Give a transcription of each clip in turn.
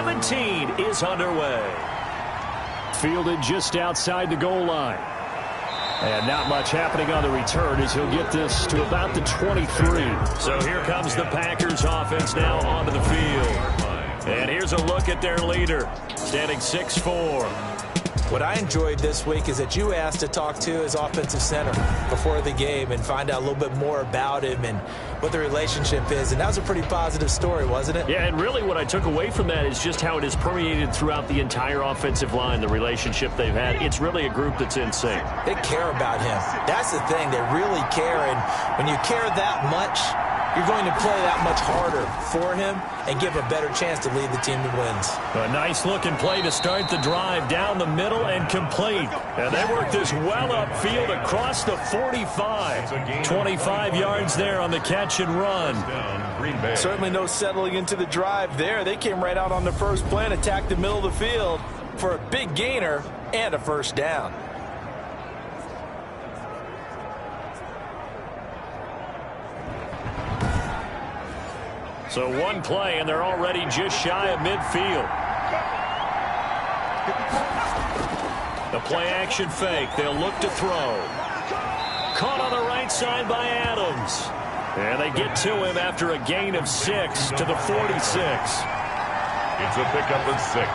17 is underway. Fielded just outside the goal line. And not much happening on the return as he'll get this to about the 23. So here comes the Packers offense now onto the field. And here's a look at their leader, standing 6'4". What I enjoyed this week is that you asked to talk to his offensive center before the game and find out a little bit more about him and what the relationship is. And that was a pretty positive story, wasn't it? Yeah, and really what I took away from that is just how it has permeated throughout the entire offensive line, the relationship they've had. It's really a group that's in sync. They care about him. That's the thing. They really care. And when you care that much, you're going to play that much harder for him and give a better chance to lead the team to wins. A nice-looking play to start the drive down the middle and complete. And they work this well upfield across the 45. 25 yards there on the catch and run. Certainly no settling into the drive there. They came right out on the first play and attacked the middle of the field for a big gainer and a first down. So one play, and they're already just shy of midfield. The play-action fake. They'll look to throw. Caught on the right side by Adams. And they get to him after a gain of 6 to the 46. It's a pickup of 6.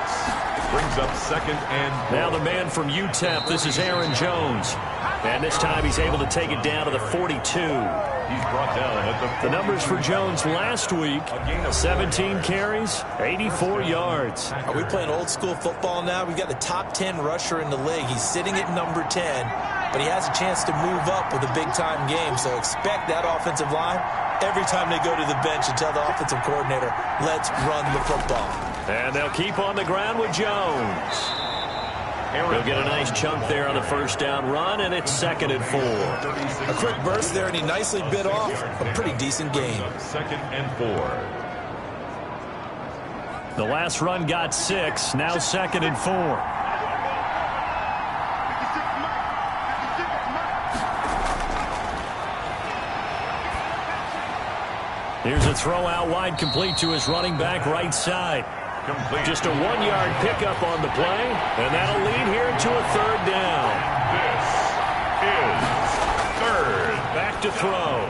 Brings up second and 4. Now the man from UTEP, this is Aaron Jones. And this time he's able to take it down to the 42. He's brought down at the numbers for Jones last week, 17 carries, 84 yards. Are we playing old school football now? We've got the top 10 rusher in the league. He's sitting at number 10, but he has a chance to move up with a big-time game. So expect that offensive line every time they go to the bench and tell the offensive coordinator, let's run the football. And they'll keep on the ground with Jones. He'll get a nice chunk there on the first down run, and it's 2nd and 4. A quick burst there, and he nicely bit off a pretty decent gain. 2nd and 4. The last run got 6, now 2nd and 4. Here's a throw out wide, complete to his running back right side. Complete. Just a 1-yard pickup on the play, and that'll lead here to a 3rd down. This is 3rd. Back to throw.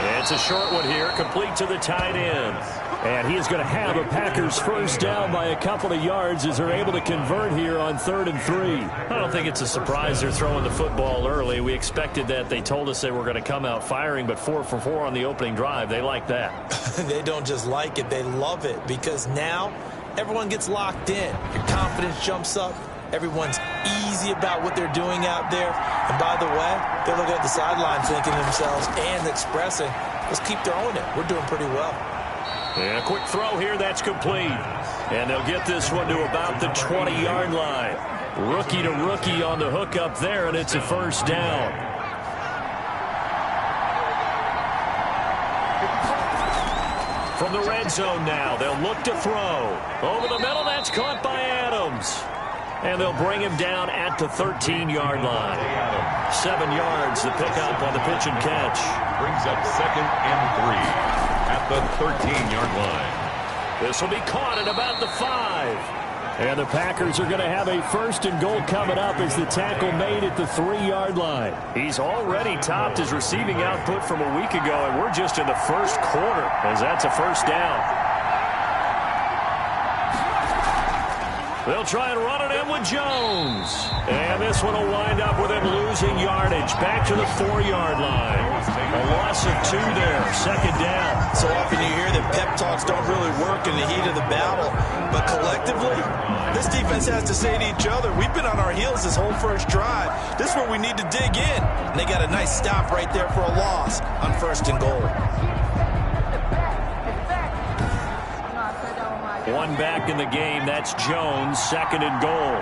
And it's a short one here, complete to the tight end. And he is going to have a Packers first down by a couple of yards as they're able to convert here on 3rd and 3. I don't think it's a surprise they're throwing the football early. We expected that. They told us they were going to come out firing, but 4 for 4 on the opening drive. They like that. They don't just like it, they love it, because now everyone gets locked in. Your confidence jumps up. Everyone's easy about what they're doing out there. And by the way, they're looking at the sideline thinking to themselves and expressing, let's keep throwing it. We're doing pretty well. And a quick throw here, that's complete. And they'll get this one to about the 20-yard line. Rookie to rookie on the hook up there, and it's a first down. From the red zone now, they'll look to throw. Over the middle, that's caught by Adams. And they'll bring him down at the 13-yard line. 7 yards, the pickup on the pitch and catch. Brings up 2nd and 3 at the 13-yard line. This will be caught at about the 5. And the Packers are going to have a 1st and goal coming up as the tackle made at the 3-yard line. He's already topped his receiving output from a week ago, and we're just in the first quarter as that's a first down. They'll try and run it in with Jones. And this one will wind up with him losing yardage. Back to the 4-yard line. A loss of 2 there. 2nd down. So often you hear that pep talks don't really work in the heat of the battle. But collectively, this defense has to say to each other, we've been on our heels this whole first drive. This is where we need to dig in. And they got a nice stop right there for a loss on 1st and goal. One back in the game. That's Jones. 2nd and goal.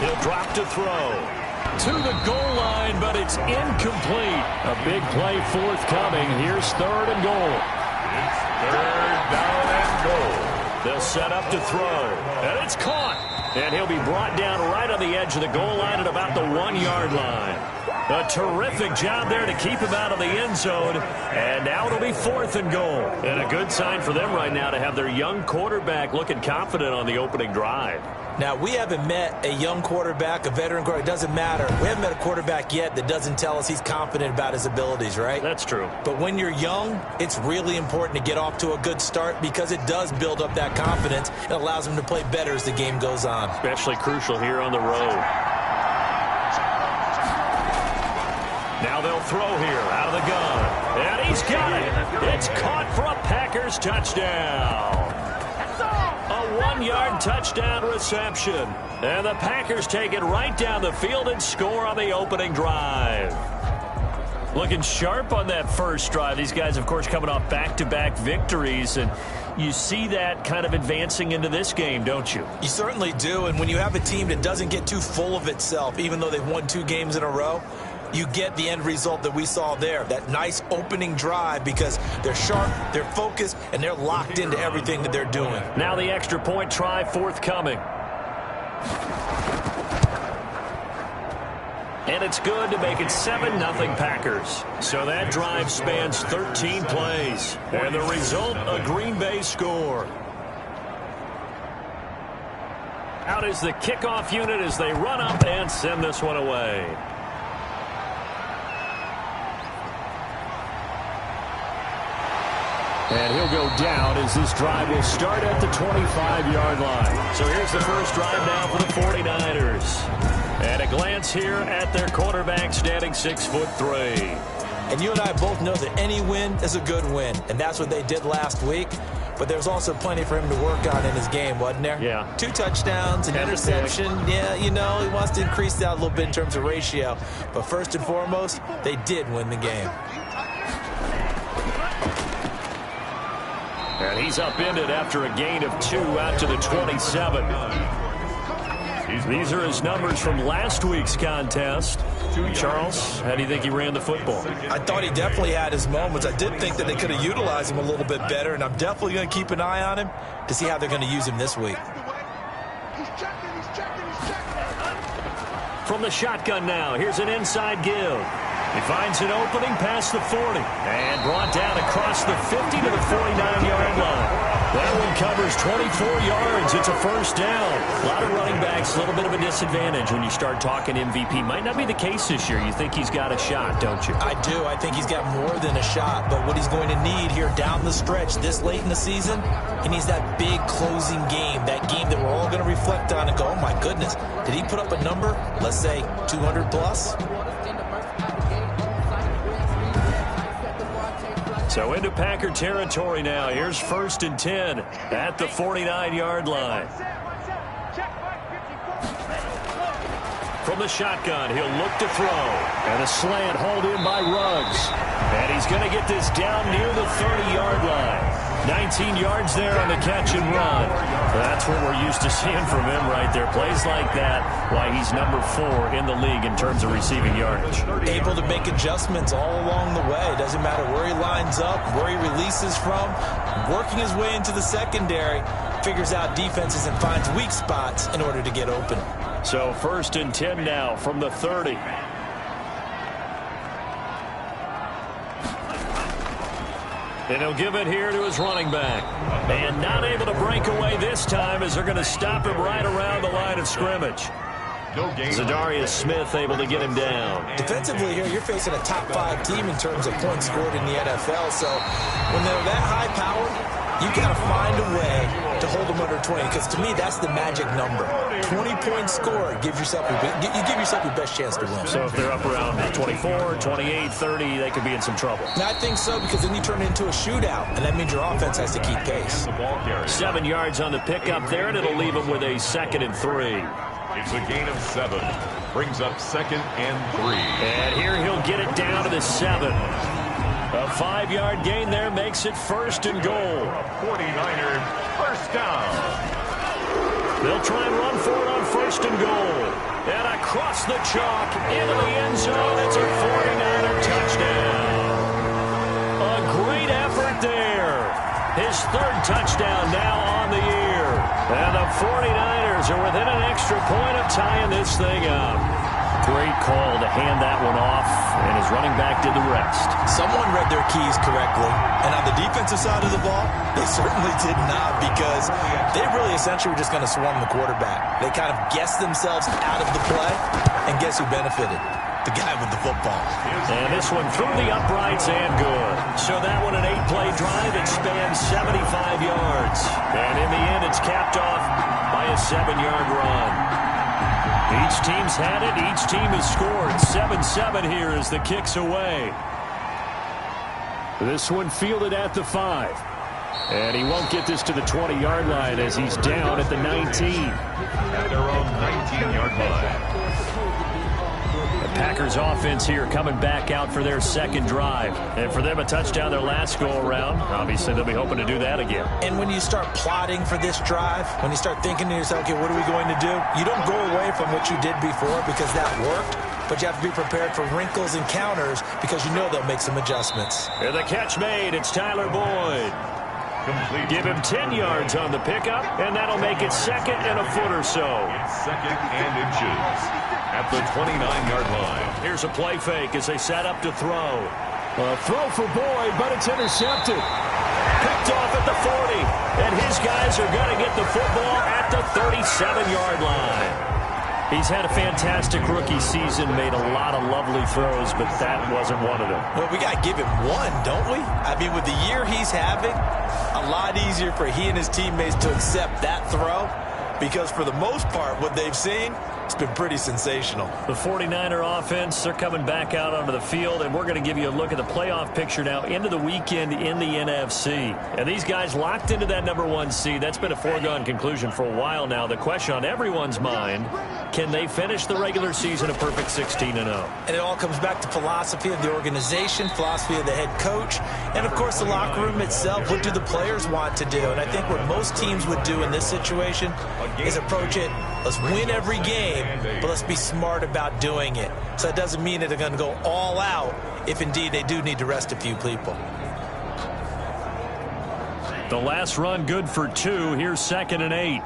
He'll drop to throw. To the goal line, but it's incomplete. A big play forthcoming. Here's 3rd and goal. It's 3rd down and goal. They'll set up to throw. And it's caught. And he'll be brought down right on the edge of the goal line at about the 1-yard line. A terrific job there to keep him out of the end zone. And now it'll be 4th and goal. And a good sign for them right now to have their young quarterback looking confident on the opening drive. Now, we haven't met a young quarterback, a veteran quarterback. It doesn't matter. We haven't met a quarterback yet that doesn't tell us he's confident about his abilities, right? That's true. But when you're young, it's really important to get off to a good start because it does build up that confidence. It allows him to play better as the game goes on. Especially crucial here on the road. Now they'll throw here out of the gun. And he's got it. It's caught for a Packers touchdown. A 1-yard touchdown reception. And the Packers take it right down the field and score on the opening drive. Looking sharp on that first drive. These guys, of course, coming off back-to-back victories. And you see that kind of advancing into this game, don't you? You certainly do. And when you have a team that doesn't get too full of itself, even though they've won 2 games in a row, you get the end result that we saw there, that nice opening drive because they're sharp, they're focused, and they're locked into everything that they're doing. Now the extra point try forthcoming. And it's good to make it 7-0 Packers. So that drive spans 13 plays. And the result, a Green Bay score. Out is the kickoff unit as they run up and send this one away. And he'll go down as this drive will start at the 25-yard line. So here's the first drive now for the 49ers. And a glance here at their quarterback standing 6'3". And you and I both know that any win is a good win. And that's what they did last week. But there's also plenty for him to work on in his game, wasn't there? Yeah. 2 touchdowns, an interception. Yeah, you know, he wants to increase that a little bit in terms of ratio. But first and foremost, they did win the game. And he's upended after a gain of 2 out to the 27. These are his numbers from last week's contest. Charles, how do you think he ran the football? I thought he definitely had his moments. I did think that they could have utilized him a little bit better, and I'm definitely going to keep an eye on him to see how they're going to use him this week. From the shotgun now, here's an inside give. He finds an opening past the 40 and brought down across the 50 to the 49-yard line. That one covers 24 yards. It's a first down. A lot of running backs, a little bit of a disadvantage when you start talking MVP. Might not be the case this year. You think he's got a shot, don't you? I do. I think he's got more than a shot. But what he's going to need here down the stretch this late in the season, he needs that big closing game, that game that we're all going to reflect on and go, oh, my goodness, did he put up a number, let's say 200 plus? So into Packer territory now. Here's 1st and 10 at the 49-yard line. From the shotgun, he'll look to throw. And a slant hauled in by Ruggs. And he's going to get this down near the 30-yard line. 19 yards there on the catch and run. That's what we're used to seeing from him right there. Plays like that, why he's number 4 in the league in terms of receiving yardage. Able to make adjustments all along the way. Doesn't matter where he lines up, where he releases from. Working his way into the secondary, figures out defenses and finds weak spots in order to get open. So 1st and 10 now from the 30. And he'll give it here to his running back. And not able to break away this time as they're going to stop him right around the line of scrimmage. Zadarius Smith able to get him down. Defensively here, you're facing a top 5 team in terms of points scored in the NFL. So when they're that high powered, you got to find a way to hold them under 20. Because to me, that's the magic number. 20-point score gives yourself you give yourself your best chance to win. So if they're up around 24, 28, 30, they could be in some trouble. I think so, because then you turn it into a shootout, and that means your offense has to keep pace. 7 yards on the pickup there, and it'll leave them with a 2nd and 3. It's a gain of 7. Brings up 2nd and 3. And here he'll get it down to the 7. A 5-yard gain there makes it 1st and goal. 49ers first down. They'll try and run for it on 1st and goal. And across the chalk into the end zone. It's a 49er touchdown. A great effort there. His 3rd touchdown now on the year. And the 49ers are within an extra point of tying this thing up. Great call to hand that one off, and his running back did the rest. Someone read their keys correctly, and on the defensive side of the ball, they certainly did not, because they really essentially were just going to swarm the quarterback. They kind of guessed themselves out of the play, and guess who benefited? The guy with the football. And this one through the uprights and good. So that one an 8-play drive. It spans 75 yards. And in the end, it's capped off by a 7-yard run. Each team's had it. Each team has scored. 7-7 here as the kick's away. This one fielded at the 5. And he won't get this to the 20-yard line as he's down at the 19. At their own 19-yard line. The Packers offense here coming back out for their second drive. And for them, a touchdown their last go-around. Obviously, they'll be hoping to do that again. And when you start plotting for this drive, when you start thinking to yourself, okay, what are we going to do? You don't go away from what you did before because that worked. But you have to be prepared for wrinkles and counters because you know they'll make some adjustments. And the catch made. It's Tyler Boyd. Complete. Give him 10 yards on the pickup, and that'll make it second and a foot or so. Second and inches at the 29-yard line. Here's a play fake as they set up to throw. A throw for Boyd, but it's intercepted. Picked off at the 40, and his guys are going to get the football at the 37-yard line. He's had a fantastic rookie season, made a lot of lovely throws, but that wasn't one of them. Well, we got to give him one, don't we? I mean, with the year he's having, a lot easier for he and his teammates to accept that throw because for the most part, what they've seen, it's been pretty sensational. The 49er offense, they're coming back out onto the field, and we're going to give you a look at the playoff picture now into the weekend in the NFC. And these guys locked into that number 1 seed. That's been a foregone conclusion for a while now. The question on everyone's mind, can they finish the regular season a perfect 16-0? And it all comes back to philosophy of the organization, philosophy of the head coach, and, of course, the locker room itself. What do the players want to do? And I think what most teams would do in this situation is approach it, let's win every game, but let's be smart about doing it. So that doesn't mean that they're going to go all out if indeed they do need to rest a few people. The last run good for 2. Here's 2nd and 8.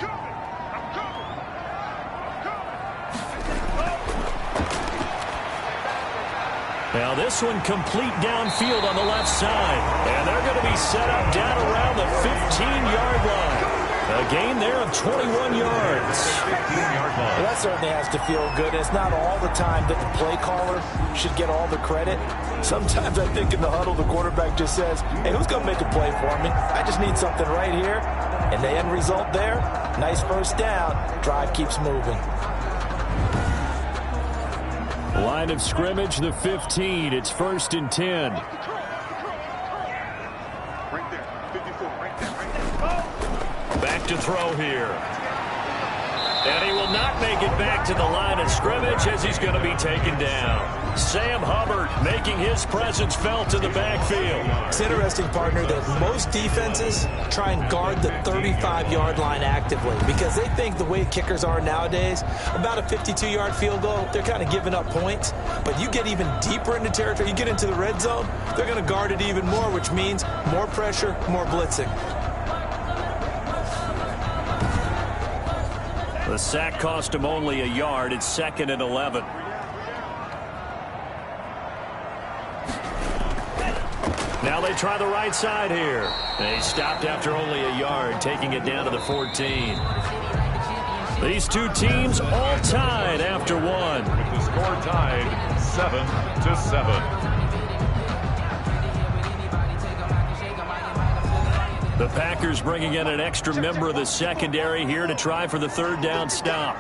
Now this one complete downfield on the left side. And they're going to be set up down around the 15-yard line. A gain there of 21 yards. 15-yard line. Well, that certainly has to feel good. It's not all the time that the play caller should get all the credit. Sometimes I think in the huddle, the quarterback just says, hey, who's going to make a play for me? I just need something right here. And the end result there, nice first down. Drive keeps moving. Line of scrimmage, the 15. It's 1st and 10. Back to throw here. And he will not make it back to the line of scrimmage as he's going to be taken down. Sam Hubbard making his presence felt in the backfield. It's interesting, partner, that most defenses try and guard the 35-yard line actively because they think the way kickers are nowadays, about a 52-yard field goal, they're kind of giving up points. But you get even deeper into territory, you get into the red zone, they're going to guard it even more, which means more pressure, more blitzing. The sack cost him only a yard. It's 2nd and 11. Now they try the right side here. They stopped after only a yard, taking it down to the 14. These two teams all tied after one. With the score tied 7-7. The Packers bringing in an extra member of the secondary here to try for the 3rd down stop.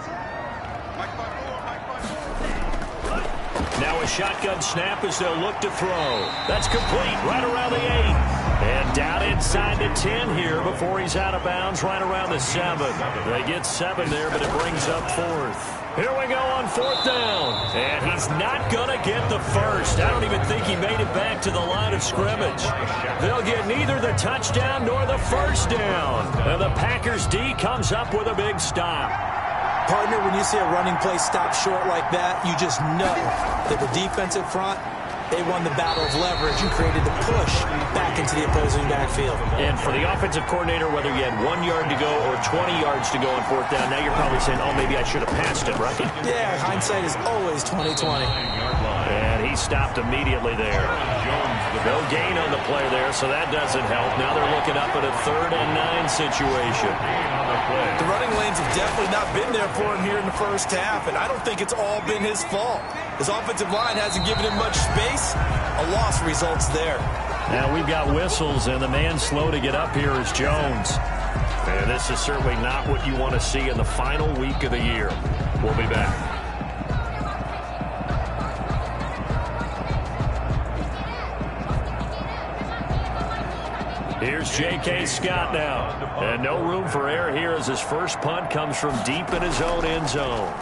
Now a shotgun snap as they'll look to throw. That's complete right around the 8. And down inside the 10 here before he's out of bounds right around the 7. They get 7 there, but it brings up 4th. Here we go on 4th down. And he's not going to get the first. I don't even think he made it back to the line of scrimmage. They'll get neither the touchdown nor the first down. And the Packers D comes up with a big stop. Partner, when you see a running play stop short like that, you just know that the defensive front, They won the battle of leverage and created the push back into the opposing backfield. And for the offensive coordinator, whether you had 1 yard to go or 20 yards to go on fourth down, now you're probably saying, oh, maybe I should have passed it, right? Yeah, hindsight is always 20/20. And he stopped immediately there. No gain on the play there, so that doesn't help. Now they're looking up at a 3rd and 9 situation. The running lanes have definitely not been there for him here in the first half, and I don't think it's all been his fault. His offensive line hasn't given him much space. A loss results there. Now we've got whistles, and the man slow to get up here is Jones. And this is certainly not what you want to see in the final week of the year. We'll be back. Here's J.K. Scott now. And no room for error here as his first punt comes from deep in his own end zone.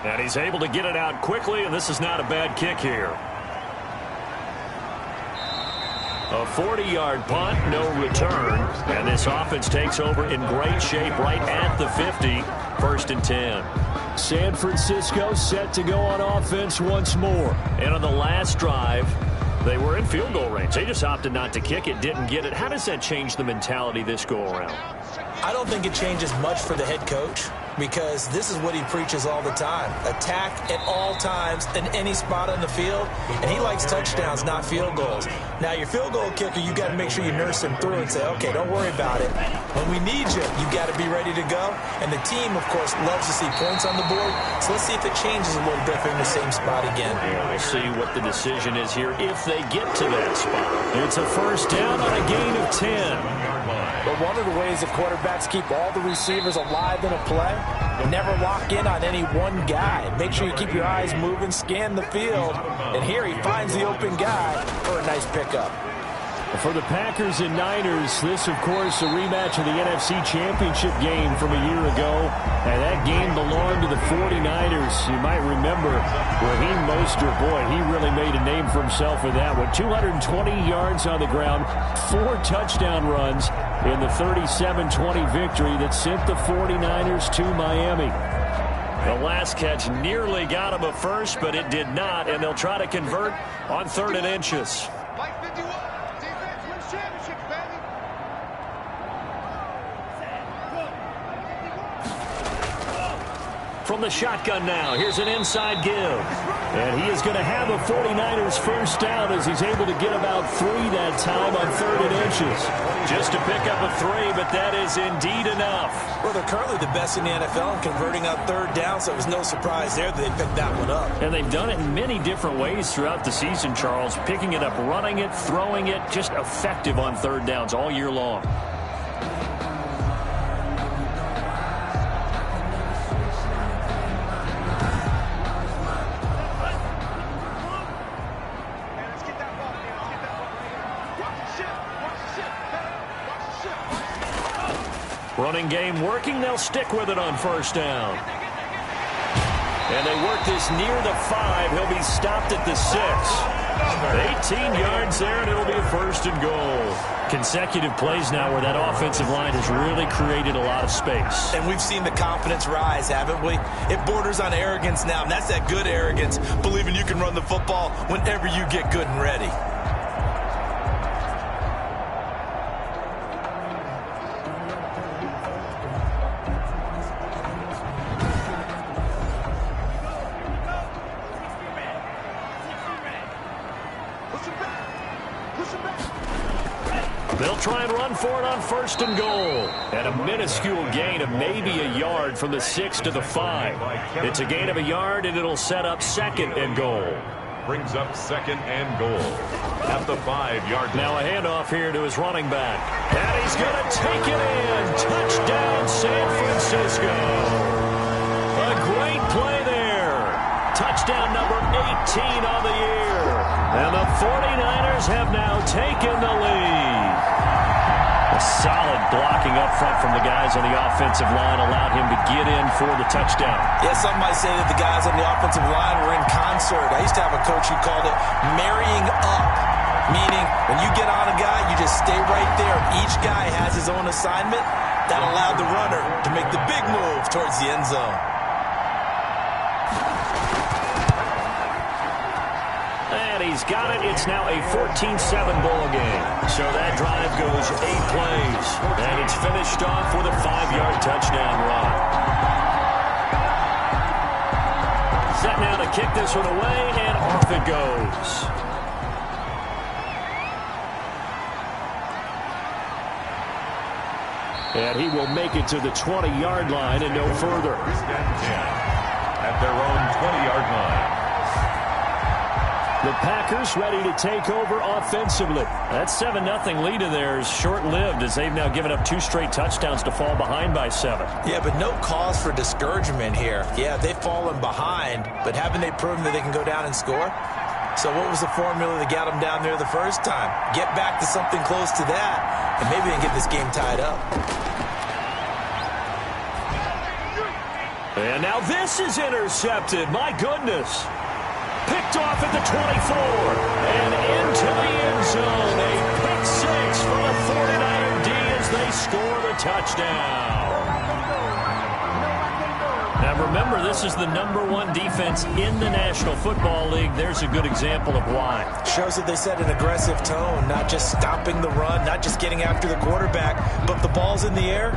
And he's able to get it out quickly, and this is not a bad kick here. A 40-yard punt, no return. And this offense takes over in great shape right at the 50. 1st and 10. San Francisco set to go on offense once more. And on the last drive, they were in field goal range. They just opted not to kick it, didn't get it. How does that change the mentality this go-around? I don't think it changes much for the head coach, because this is what he preaches all the time. Attack at all times in any spot on the field, and he likes touchdowns, not field goals. Now, your field goal kicker, you got to make sure you nurse him through and say, okay, don't worry about it. When we need you, you got to be ready to go. And the team, of course, loves to see points on the board, so let's see if it changes a little bit if they're in the same spot again. Yeah, we'll see what the decision is here if they get to that spot. It's a 1st down on a gain of 10. But one of the ways that quarterbacks keep all the receivers alive in a play, never lock in on any one guy. Make sure you keep your eyes moving, scan the field, and here he finds the open guy for a nice pickup. For the Packers and Niners, this, of course, a rematch of the NFC Championship game from a year ago. And that game belonged to the 49ers. You might remember Raheem Mostert. Boy, he really made a name for himself with that one. 220 yards on the ground, 4 touchdown runs in the 37-20 victory that sent the 49ers to Miami. The last catch nearly got him a first, but it did not, and they'll try to convert on 3rd and inches. From the shotgun now, here's an inside give. And he is going to have a 49ers first down as he's able to get about 3 that time on 3rd and inches. Just to pick up a 3, but that is indeed enough. Well, they're currently the best in the NFL in converting on 3rd down, so it was no surprise there that they picked that one up. And they've done it in many different ways throughout the season, Charles. Picking it up, running it, throwing it, just effective on 3rd downs all year long. Running game working. They'll stick with it on 1st down. And they work this near the 5. He'll be stopped at the 6. 18 yards there, and it'll be a 1st and goal. Consecutive plays now where that offensive line has really created a lot of space. And we've seen the confidence rise, haven't we? It borders on arrogance now, and that's that good arrogance, believing you can run the football whenever you get good and ready. They'll try and run for it on 1st and goal. And a minuscule gain of maybe a yard from the 6 to the 5. It's a gain of a yard, and it'll set up 2nd and goal. Brings up 2nd and goal at the 5-yard line. Now a handoff here to his running back. And he's going to take it in. Touchdown, San Francisco. A great play there. Touchdown number 18 on the year. And the 49ers have now taken the lead. A solid blocking up front from the guys on the offensive line allowed him to get in for the touchdown. Yeah, some might say that the guys on the offensive line were in concert. I used to have a coach who called it marrying up, meaning when you get on a guy, you just stay right there. Each guy has his own assignment. That allowed the runner to make the big move towards the end zone. And he he's got it. It's now a 14-7 ball game. So that drive goes 8 plays. And it's finished off with a 5-yard touchdown run. Set now to kick this one away, and off it goes. And he will make it to the 20-yard line and no further. At their own 20-yard line. The Packers ready to take over offensively. That 7-0 lead of theirs short-lived as they've now given up 2 straight touchdowns to fall behind by 7. Yeah, but no cause for discouragement here. Yeah, they've fallen behind, but haven't they proven that they can go down and score? So what was the formula that got them down there the first time? Get back to something close to that, and maybe they can get this game tied up. And now this is intercepted. My goodness. Picked off at the 24 and into the end zone. A pick 6 for the 49er D as they score the touchdown. Now remember, this is the #1 defense in the National Football League. There's a good example of why. Shows that they set an aggressive tone, not just stopping the run, not just getting after the quarterback, but if the ball's in the air,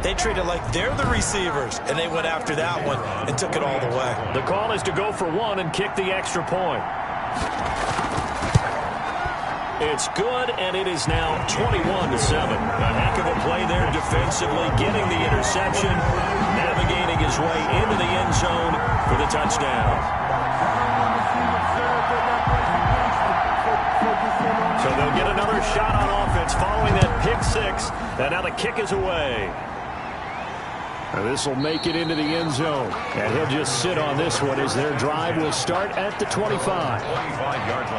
they treat it like they're the receivers, and they went after that one and took it all the way. The call is to go for 1 and kick the extra point. It's good, and it is now 21-7. A heck of a play there defensively, getting the interception, navigating his way into the end zone for the touchdown. So they'll get another shot on offense following that pick 6, and now the kick is away. This will make it into the end zone. And he'll just sit on this one as their drive will start at the 25.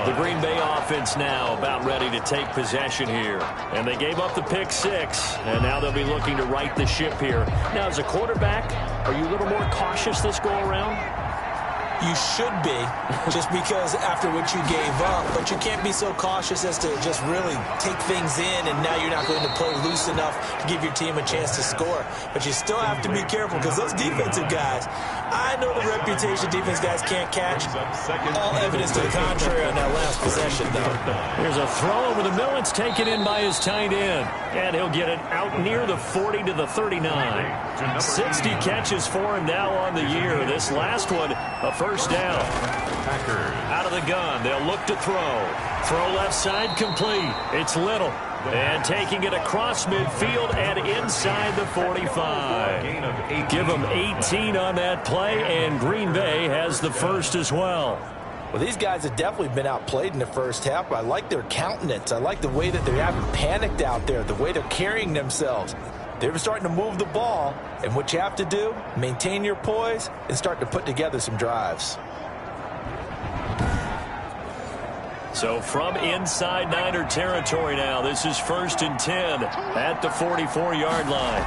The Green Bay offense now about ready to take possession here. And they gave up the pick 6, and now they'll be looking to right the ship here. Now, as a quarterback, are you a little more cautious this go-around? You should be, just because after what you gave up, but you can't be so cautious as to just really take things in, and now you're not going to play loose enough to give your team a chance to score. But you still have to be careful, because those defensive guys, I know the reputation defense guys can't catch. All evidence to the contrary on that last possession, though. Here's a throw over the middle. It's taken in by his tight end, and he'll get it out near the 40 to the 39. 60 catches for him now on the year. This last one, a first down. Out of the gun, they'll look to throw. Throw left side complete. It's Little. And taking it across midfield and inside the 45. Give them 18 on that play, and Green Bay has the first as well. Well, these guys have definitely been outplayed in the first half, but I like their countenance. I like the way that they haven't panicked out there, the way they're carrying themselves. They're starting to move the ball, and what you have to do, maintain your poise and start to put together some drives. So from inside Niner territory now, this is 1st and 10 at the 44-yard line.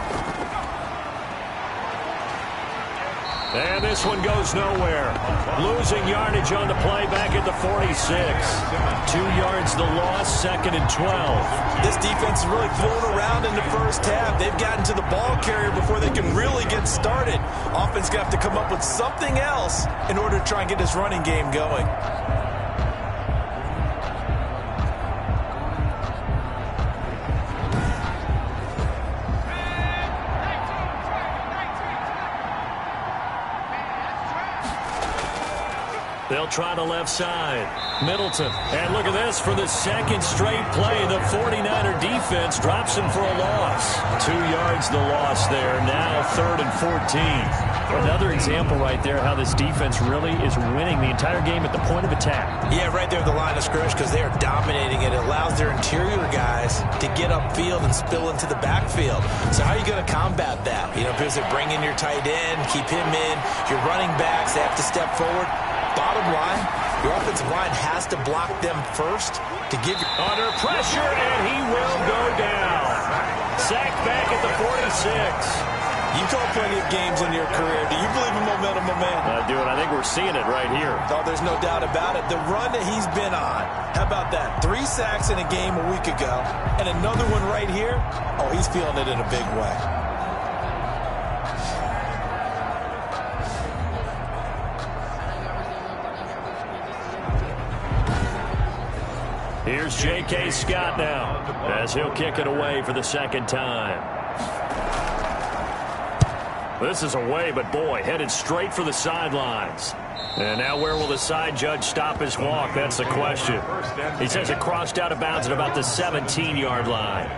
And this one goes nowhere. Losing yardage on the play back at the 46. 2 yards the loss, 2nd and 12. This defense is really thrown around in the first half. They've gotten to the ball carrier before they can really get started. Offense going to have to come up with something else in order to try and get this running game going. They'll try the left side. Middleton. And look at this. For the second straight play, the 49er defense drops him for a loss. 2 yards the loss there. Now 3rd and 14. Another example right there how this defense really is winning the entire game at the point of attack. Yeah, right there at the line of scrimmage, because they are dominating it. It allows their interior guys to get upfield and spill into the backfield. So how are you going to combat that? You know, because they bring in your tight end, keep him in. Your running backs, they have to step forward. Bottom line, your offensive line has to block them first to give you... Under pressure, and he will go down. Sacked back at the 46. You call plenty of games in your career. Do you believe in momentum, my man? I do, and I think we're seeing it right here. Oh, there's no doubt about it. The run that he's been on, how about that? 3 sacks in a game a week ago, and another one right here. Oh, he's feeling it in a big way. Here's J.K. Scott now as he'll kick it away for the second time. This is away, but boy, headed straight for the sidelines. And now where will the side judge stop his walk? That's the question. He says it crossed out of bounds at about the 17-yard line.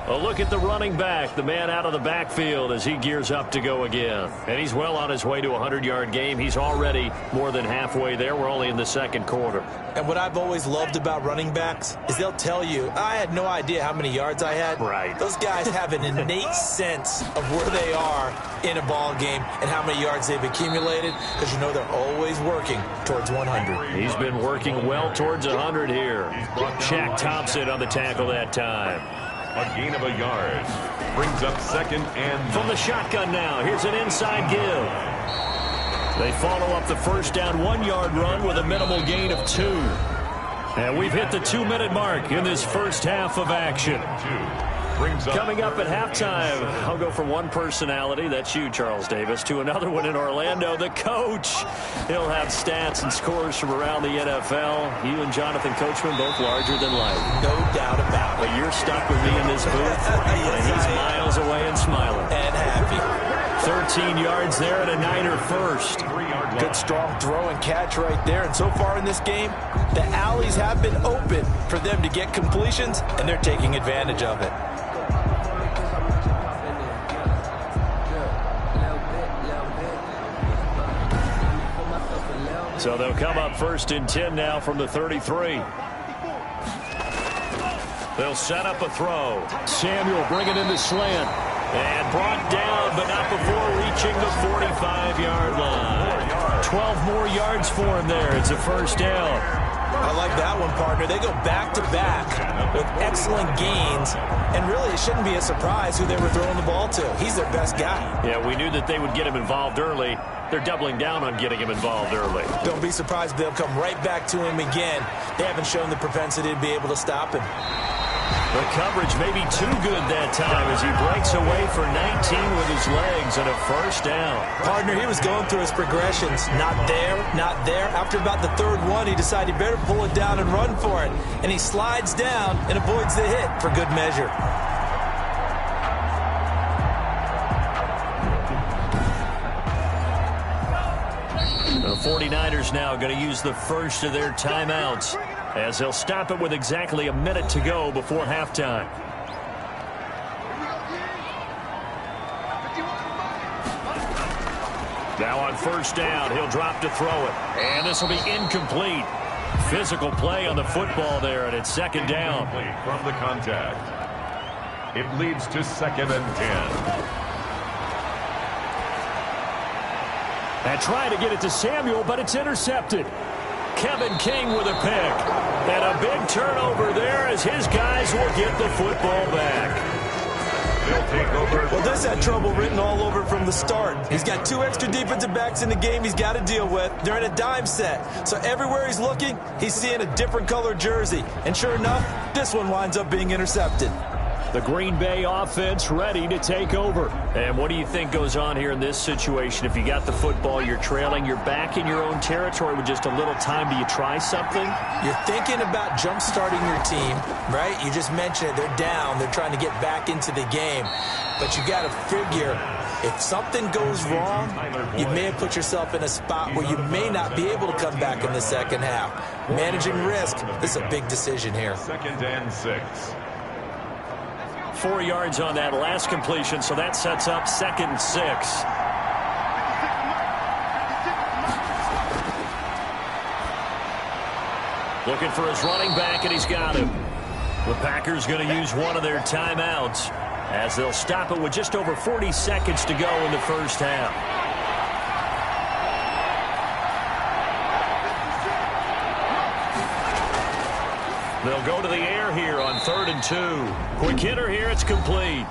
A look at the running back, the man out of the backfield as he gears up to go again. And he's well on his way to a 100-yard game. He's already more than halfway there. We're only in the second quarter. And what I've always loved about running backs is they'll tell you, I had no idea how many yards I had. Right. Those guys have an innate sense of where they are in a ball game and how many yards they've accumulated, because you know they're always working towards 100. He's been working well towards 100 here. Shaq Thompson on the tackle that time. A gain of a yard. Brings up second and... From the shotgun now, here's an inside give. They follow up the first down 1-yard run with a minimal gain of 2. And we've hit the 2-minute mark in this first half of action. Coming up at halftime, I'll go from one personality, that's you, Charles Davis, to another one in Orlando, the coach. He'll have stats and scores from around the NFL. You and Jonathan Coachman, both larger than life. No doubt about it. But you're stuck with me in this booth, and he's miles away and smiling. And happy. 13 yards there and a Niner first. Good strong throw and catch right there. And so far in this game, the alleys have been open for them to get completions, and they're taking advantage of it. So they'll come up first and 10 now from the 33. They'll set up a throw. Samuel bringing in the slant. And brought down, but not before reaching the 45-yard line. 12 more yards for him there. It's a first down. I like that one, partner. They go back-to-back with excellent gains. And really, it shouldn't be a surprise who they were throwing the ball to. He's their best guy. Yeah, we knew that they would get him involved early. They're doubling down on getting him involved early. Don't be surprised if they'll come right back to him again. They haven't shown the propensity to be able to stop him. The coverage may be too good that time as he breaks away for 19 with his legs and a first down. Partner, he was going through his progressions. Not there, not there. After about the third one, he decided he better pull it down and run for it. And he slides down and avoids the hit for good measure. The 49ers now going to use the first of their timeouts as they'll stop it with exactly a minute to go before halftime. Now on first down, he'll drop to throw it. And this will be incomplete. Physical play on the football there, and it's second down. From the contact. It leads to second and 10. And trying to get it to Samuel, but it's intercepted. Kevin King with a pick. And a big turnover there as his guys will get the football back. They'll take over. Well, this had trouble written all over from the start. He's got 2 extra defensive backs in the game he's got to deal with. They're in a dime set. So everywhere he's looking, he's seeing a different color jersey. And sure enough, this one winds up being intercepted. The Green Bay offense ready to take over. And what do you think goes on here in this situation? If you got the football, you're trailing, you're back in your own territory with just a little time. Do you try something? You're thinking about jump-starting your team, right? You just mentioned it. They're down. They're trying to get back into the game. But you got to figure, if something goes wrong, you may have put yourself in a spot where you may not be able to come back in the second half. Managing risk, this is a big decision here. Second and 6. 4 yards on that last completion, so that sets up second and 6. Looking for his running back, and he's got him. The Packers going to use one of their timeouts as they'll stop it with just over 40 seconds to go in the first half. They'll go to the air here on 3rd and 2. Quick hitter here, it's complete.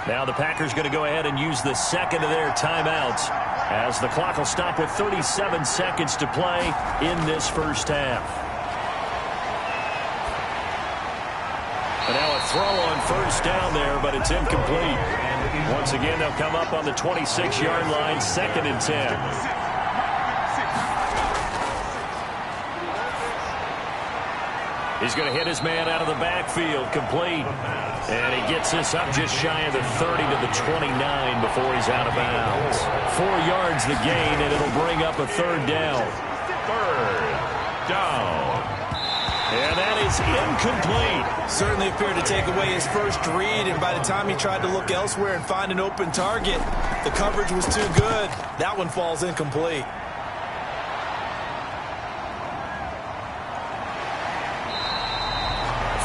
Now the Packers going to go ahead and use the second of their timeouts as the clock will stop with 37 seconds to play in this first half. And now a throw on first down there, but it's incomplete. Once again, they'll come up on the 26-yard line, 2nd and 10. He's going to hit his man out of the backfield, complete. And he gets this up just shy of the 30 to the 29 before he's out of bounds. 4 yards the gain, and it'll bring up a third down. Third down. And that is incomplete. Certainly appeared to take away his first read, and by the time he tried to look elsewhere and find an open target, the coverage was too good. That one falls incomplete.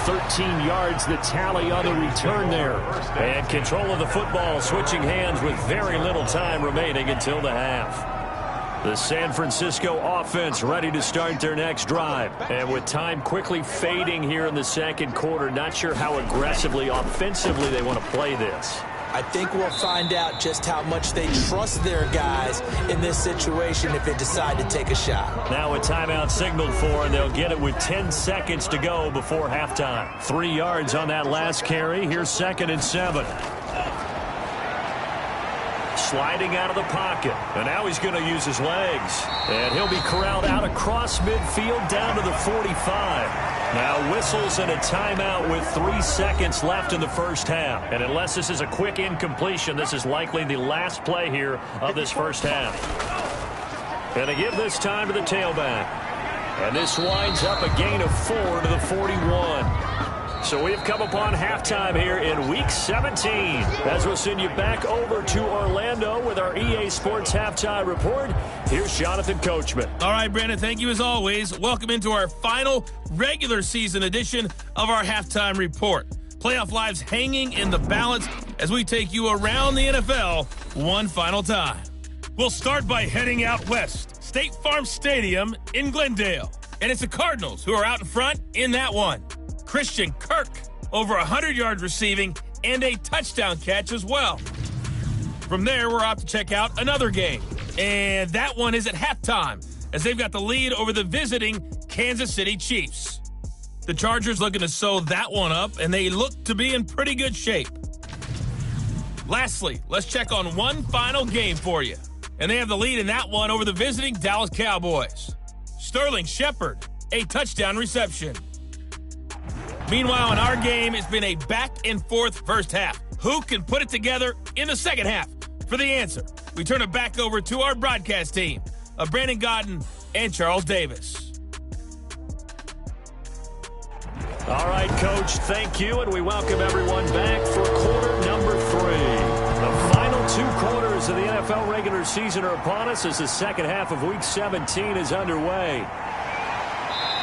13 yards the tally on the return there. And control of the football switching hands with very little time remaining until the half. The San Francisco offense ready to start their next drive. And with time quickly fading here in the second quarter, not sure how aggressively, offensively they want to play this. I think we'll find out just how much they trust their guys in this situation if they decide to take a shot. Now a timeout signaled for, and they'll get it with 10 seconds to go before halftime. 3 yards on that last carry. Here's 2nd and 7. Sliding out of the pocket, and now he's going to use his legs. And he'll be corralled out across midfield down to the 45. Now whistles and a timeout with 3 seconds left in the first half. And unless this is a quick incompletion, this is likely the last play here of this first half. And they give this time to the tailback. And this winds up a gain of 4 to the 41. So we've come upon halftime here in Week 17. As we'll send you back over to Orlando with our EA Sports Halftime Report, here's Jonathan Coachman. All right, Brandon, thank you as always. Welcome into our final regular season edition of our Halftime Report. Playoff lives hanging in the balance as we take you around the NFL one final time. We'll start by heading out west, State Farm Stadium in Glendale. And it's the Cardinals who are out in front in that one. Christian Kirk, over 100 yards receiving and a touchdown catch as well. From there, we're off to check out another game. And that one is at halftime, as they've got the lead over the visiting Kansas City Chiefs. The Chargers looking to sew that one up, and they look to be in pretty good shape. Lastly, let's check on one final game for you. And they have the lead in that one over the visiting Dallas Cowboys. Sterling Shepard, a touchdown reception. Meanwhile, in our game, it's been a back-and-forth first half. Who can put it together in the second half? For the answer, we turn it back over to our broadcast team of Brandon Godden and Charles Davis. All right, Coach, thank you, and we welcome everyone back for quarter number 3. The final 2 quarters of the NFL regular season are upon us as the second half of Week 17 is underway.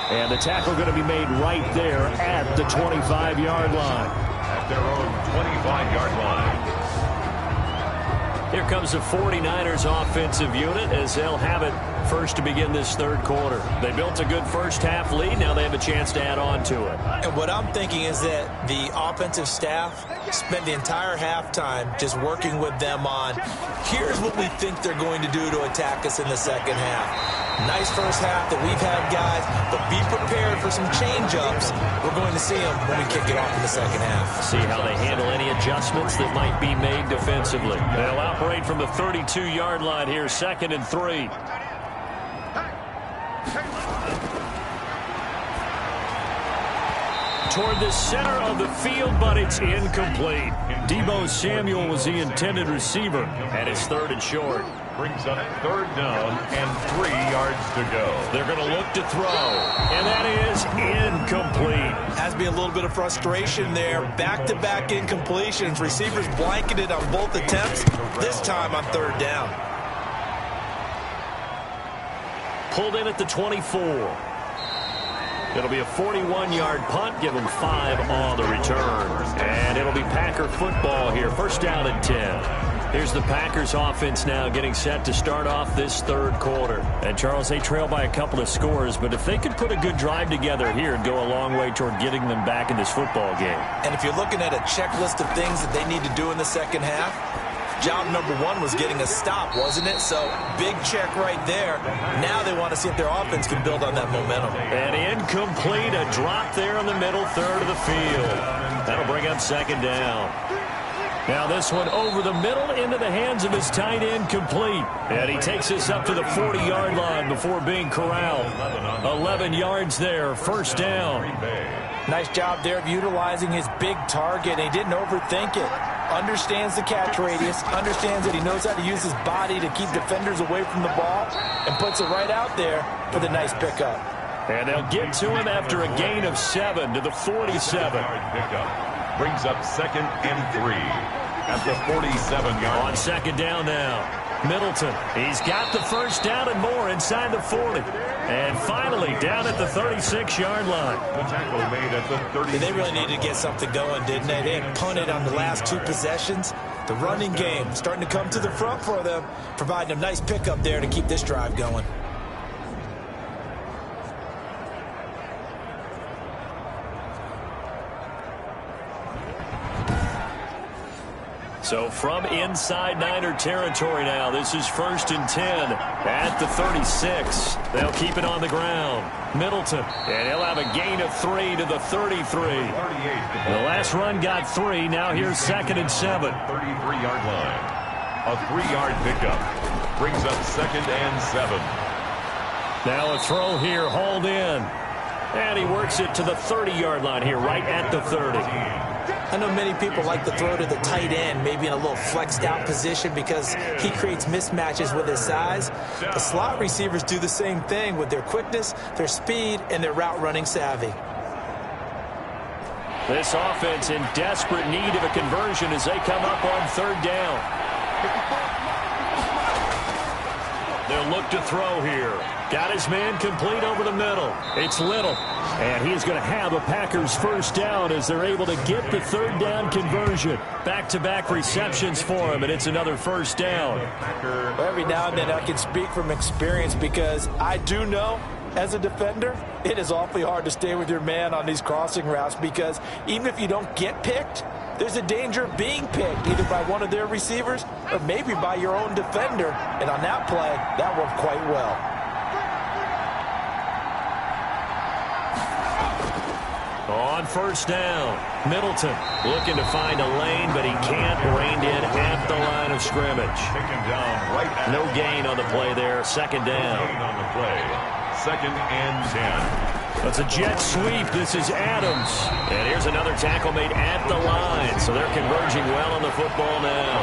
And the tackle going to be made right there at the 25-yard line. At their own 25-yard line. Here comes the 49ers offensive unit as they'll have it first to begin this third quarter. They built a good first half lead. Now they have a chance to add on to it. And what I'm thinking is that the offensive staff spent the entire halftime just working with them on, here's what we think they're going to do to attack us in the second half. Nice first half that we've had, guys, but be prepared for some change-ups. We're going to see them when we kick it off in the second half. See how they handle any adjustments that might be made defensively. They'll operate from the 32-yard line here, 2nd and 3. Toward the center of the field, but it's incomplete. Deebo Samuel was the intended receiver, and it's 3rd and short. Brings up 3rd down and 3 yards to go. They're going to look to throw, and that is incomplete. Has to be a little bit of frustration there. Back-to-back incompletions. Receivers blanketed on both attempts, this time on 3rd down. Pulled in at the 24. It'll be a 41-yard punt. Give them 5 on the return. And it'll be Packer football here. 1st down and 10. Here's the Packers offense now getting set to start off this third quarter. And, Charles, they trail by a couple of scores, but if they could put a good drive together here and go a long way toward getting them back in this football game. And if you're looking at a checklist of things that they need to do in the second half, job number 1 was getting a stop, wasn't it? So, big check right there. Now they want to see if their offense can build on that momentum. And incomplete, a drop there in the middle third of the field. That'll bring up 2nd down. Now this one over the middle into the hands of his tight end, complete. And he takes this up to the 40-yard line before being corralled. 11 11 yards there, first down. Nice job there of utilizing his big target. He didn't overthink it. Understands the catch radius, understands that he knows how to use his body to keep defenders away from the ball, and puts it right out there for the nice pickup. And they'll get to him after a gain of 7 to the 47. Pickup brings up 2nd and 3 at the 47-yard. On second down now. Middleton, he's got the first down and more inside the 40. And finally down at the 36-yard line. The tackle made at the 30. They really needed to get something going, didn't they? They had punted on the last 2 possessions. The running game starting to come to the front for them, providing a nice pickup there to keep this drive going. So from inside Niner territory now, this is 1st and 10 at the 36. They'll keep it on the ground. Middleton, and he'll have a gain of 3 to the 33. The last run got 3. Now here's 2nd and 7. 33-yard line. A 3-yard pickup brings up 2nd and 7. Now a throw here, hauled in. And he works it to the 30-yard line here, right at the 30. I know many people like to throw to the tight end, maybe in a little flexed out position because he creates mismatches with his size. The slot receivers do the same thing with their quickness, their speed, and their route running savvy. This offense in desperate need of a conversion as they come up on 3rd down. They'll look to throw here. Got his man complete over the middle. It's Little. And he's going to have a Packers first down as they're able to get the 3rd down conversion. Back-to-back receptions for him, and it's another first down. Well, every now and then I can speak from experience because I do know, as a defender, it is awfully hard to stay with your man on these crossing routes because even if you don't get picked, there's a danger of being picked either by one of their receivers or maybe by your own defender. And on that play, that worked quite well. On first down, Middleton looking to find a lane, but he can't. Reined in at the line of scrimmage. Taken down right at no gain on the play there. 2nd down. No gain on the play. 2nd and 10. That's a jet sweep. This is Adams. And here's another tackle made at the line. So they're converging well on the football now.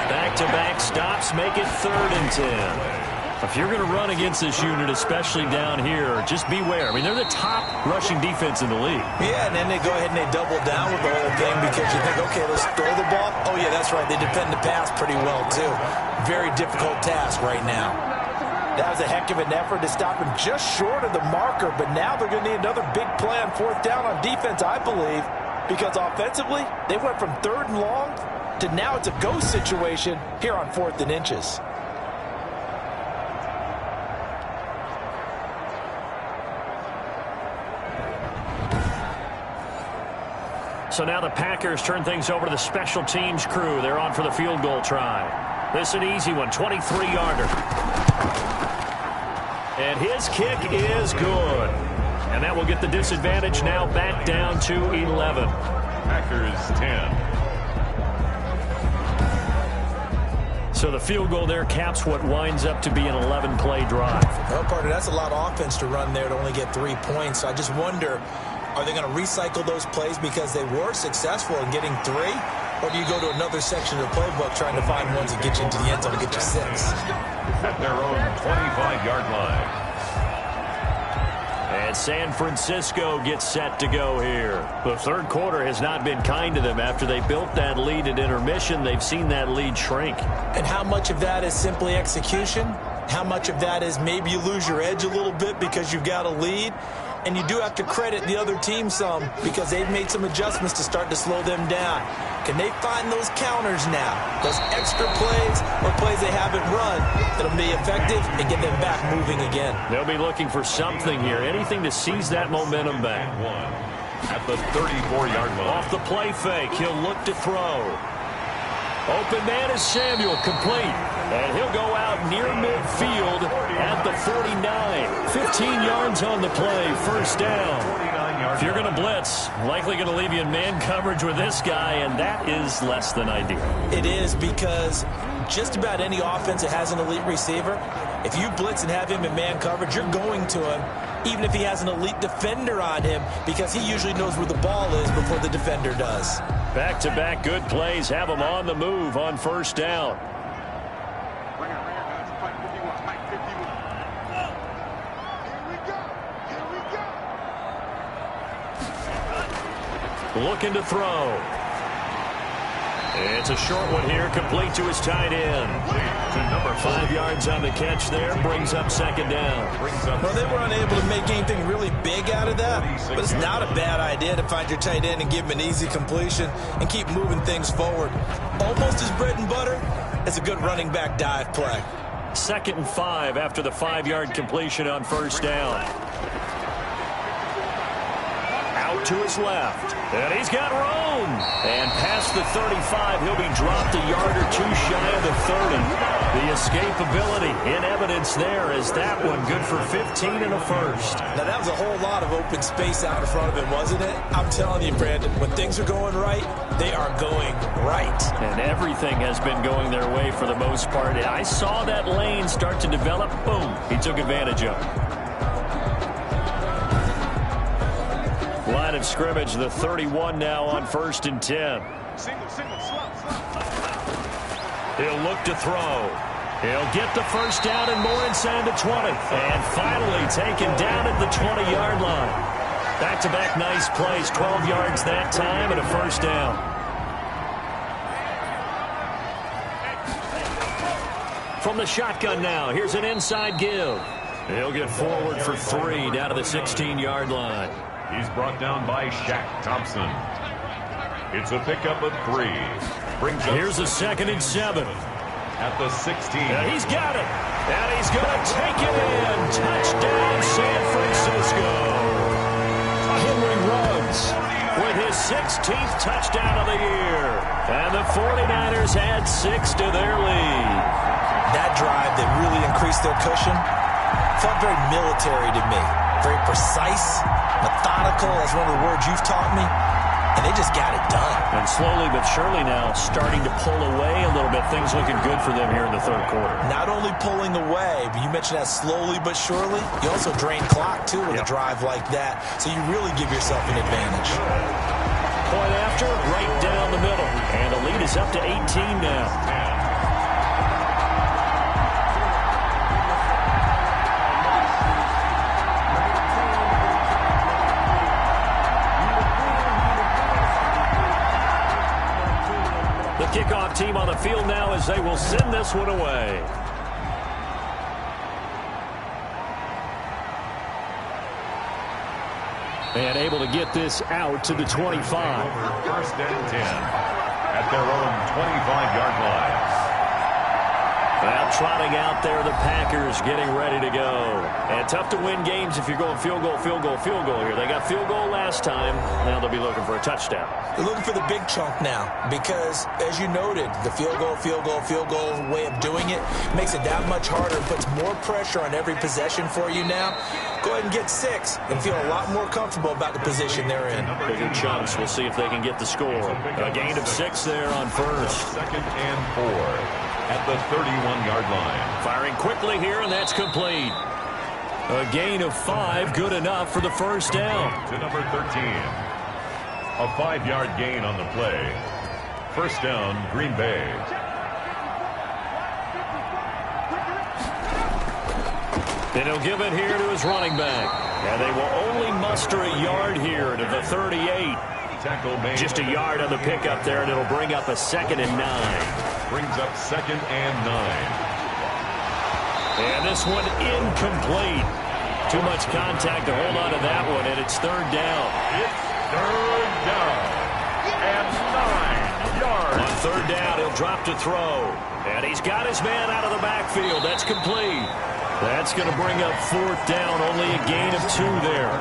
Back-to-back stops make it 3rd and 10. If you're going to run against this unit, especially down here, just beware. I mean, they're the top rushing defense in the league. Yeah, and then they go ahead and they double down with the whole thing because you think, okay, let's throw the ball. Oh, yeah, that's right. They defend the pass pretty well, too. Very difficult task right now. That was a heck of an effort to stop him just short of the marker, but now they're going to need another big play on 4th down on defense, I believe, because offensively, they went from 3rd and long to now it's a go situation here on 4th and inches. So now the Packers turn things over to the special teams crew. They're on for the field goal try. This is an easy one, 23-yarder. And his kick is good. And that will get the disadvantage now back down to 11. Packers 10. So the field goal there caps what winds up to be an 11-play drive. Well, partner, that's a lot of offense to run there to only get 3 points. So I just wonder, are they going to recycle those plays because they were successful in getting 3? Or do you go to another section of the playbook trying to find ones that get you into the end zone to get you 6? At their own 25-yard line. And San Francisco gets set to go here. The 3rd quarter has not been kind to them. After they built that lead at intermission, they've seen that lead shrink. And how much of that is simply execution? How much of that is maybe you lose your edge a little bit because you've got a lead? And you do have to credit the other team some because they've made some adjustments to start to slow them down. Can they find those counters now, those extra plays or plays they haven't run that'll be effective and get them back moving again? They'll be looking for something here, anything to seize that momentum back. At the 34-yard line. Off the play fake, he'll look to throw. Open man is Samuel, complete. And he'll go out near midfield at the 49. 15 yards on the play, first down. If you're going to blitz, likely going to leave you in man coverage with this guy, and that is less than ideal. It is because just about any offense that has an elite receiver, if you blitz and have him in man coverage, you're going to him. even if he has an elite defender on him, because he usually knows where the ball is before the defender does. Back-to-back good plays have him on the move on first down. Looking to throw. It's a short one here, complete to his tight end. 5 yards on the catch there, brings up second down. Well, they were unable to make anything really big out of that, but it's not a bad idea to find your tight end and give him an easy completion and keep moving things forward. Almost his bread and butter is a good running back dive play. 2nd and 5 after the 5-yard completion on first down. Out to his left. And he's got room. And past the 35, he'll be dropped a yard or two shy of the 30. The escapability in evidence there as that one good for 15 and a first. Now, that was a whole lot of open space out in front of him, wasn't it? I'm telling you, Brandon, when things are going right, they are going right. And everything has been going their way for the most part. I saw that lane start to develop. Boom. He took advantage of it. Line of scrimmage, the 31 now on 1st and 10. He'll look to throw. He'll get the first down and more inside the 20. And finally taken down at the 20-yard line. Back-to-back nice plays, 12 yards that time and a first down. From the shotgun now, here's an inside give. He'll get forward for 3 down to the 16-yard line. He's brought down by Shaq Thompson. It's a pickup of 3. Brings up. Here's a 2nd and 7. At the 16. And he's got it. And he's going to take it in. Touchdown, San Francisco. Henry Ruggs with his 16th touchdown of the year. And the 49ers add 6 to their lead. That drive that really increased their cushion felt very military to me. Very precise, methodical, that's one of the words you've taught me, and they just got it done. And slowly but surely now starting to pull away a little bit. Things looking good for them here in the 3rd quarter. Not only pulling away, but you mentioned that slowly but surely. You also drain clock, too, with a drive like that, so you really give yourself an advantage. Point after, right down the middle, and the lead is up to 18 now. Kickoff team on the field now as they will send this one away. And able to get this out to the 25. 1st and 10 at their own 25-yard line. Well, trotting out there, the Packers getting ready to go. And tough to win games if you're going field goal, field goal, field goal here. They got field goal last time. Now they'll be looking for a touchdown. They're looking for the big chunk now because, as you noted, the field goal way of doing it makes it that much harder and puts more pressure on every possession for you now. Go ahead and get 6 and feel a lot more comfortable about the position they're in. Bigger chunks. We'll see if they can get the score. A gain of 6 there on first. 2nd and 4 at the 31-yard line. Firing quickly here, and that's complete. A gain of 5, good enough for the first down. To number 13. A 5-yard gain on the play. First down, Green Bay. And he'll give it here to his running back. And they will only muster a yard here to the 38. Just a yard on the pickup there, and it'll bring up a 2nd and 9. Brings up 2nd and 9. And this one incomplete. Too much contact to hold on to that one, and it's 3rd down. It's 3rd down and 9 yards. On 3rd down, he'll drop to throw. And he's got his man out of the backfield. That's complete. That's going to bring up 4th down. Only a gain of 2 there.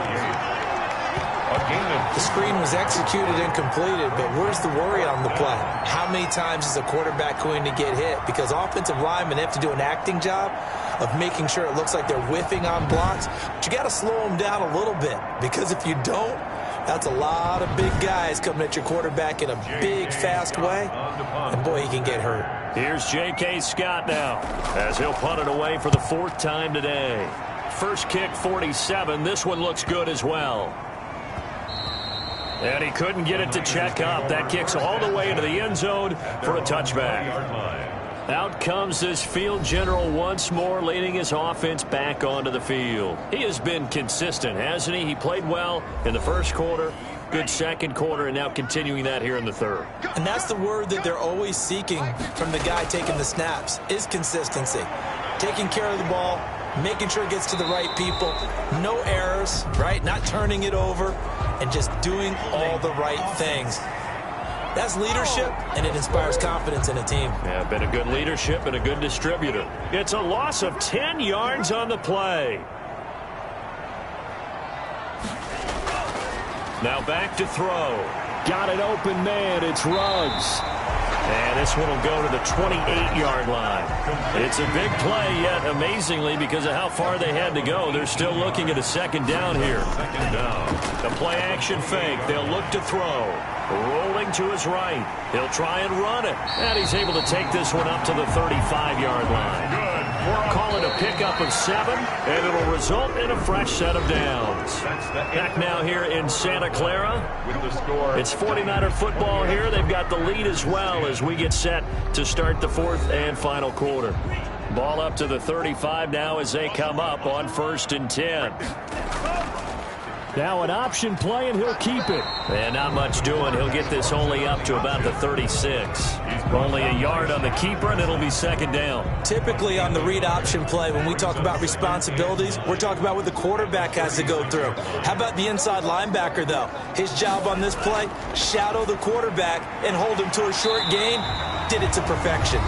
The screen was executed and completed, but where's the worry on the play? How many times is a quarterback going to get hit? Because offensive linemen have to do an acting job of making sure it looks like they're whiffing on blocks. But you got to slow them down a little bit, because if you don't, that's a lot of big guys coming at your quarterback in a big, fast way. And boy, he can get hurt. Here's J.K. Scott now as he'll punt it away for the 4th time today. First kick, 47. This one looks good as well. And he couldn't get it to check up. That kicks all the way into the end zone for a touchback. Out comes this field general once more, leading his offense back onto the field. He has been consistent, hasn't he? He played well in the first quarter, good second quarter, and now continuing that here in the third. And that's the word that they're always seeking from the guy taking the snaps, is consistency. Taking care of the ball, making sure it gets to the right people, no errors, right? Not turning it over, and just doing all the right things. That's leadership, and it inspires confidence in a team. Yeah, been a good leadership and a good distributor. It's a loss of 10 yards on the play. Now back to throw. Got an open man. It's Ruggs. And this one will go to the 28-yard line. It's a big play, yet amazingly, because of how far they had to go, they're still looking at a second down here. Second down. The play-action fake. They'll look to throw. Rolling to his right. He'll try and run it. And he's able to take this one up to the 35-yard line. Good. Call it a pickup of 7, and it'll result in a fresh set of downs. Back now here in Santa Clara. With the score. It's 49er football here. They've got the lead as well as we get set to start the fourth and final quarter. Ball up to the 35 now as they come up on 1st and 10. Now an option play, and he'll keep it. And not much doing. He'll get this only up to about the 36. Only a yard on the keeper, and it'll be second down. Typically on the read option play, when we talk about responsibilities, we're talking about what the quarterback has to go through. How about the inside linebacker, though? His job on this play, shadow the quarterback and hold him to a short gain. Did it to perfection.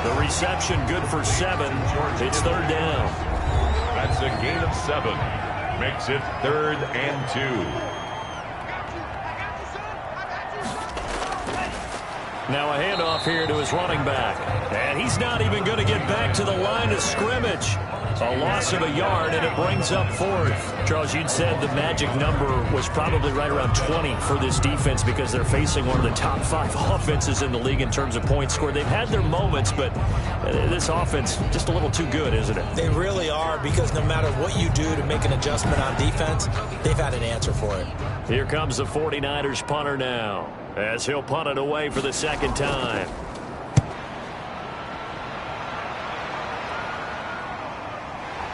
The reception good for 7. It's third down. That's a gain of 7. Makes it 3rd and 2. Now a handoff here to his running back. And he's not even going to get back to the line of scrimmage. A loss of a yard, and it brings up 4th. Charles, you'd said the magic number was probably right around 20 for this defense because they're facing one of the top 5 offenses in the league in terms of points scored. They've had their moments, but this offense just a little too good, isn't it? They really are, because no matter what you do to make an adjustment on defense, they've had an answer for it. Here comes the 49ers punter now, as he'll punt it away for the second time.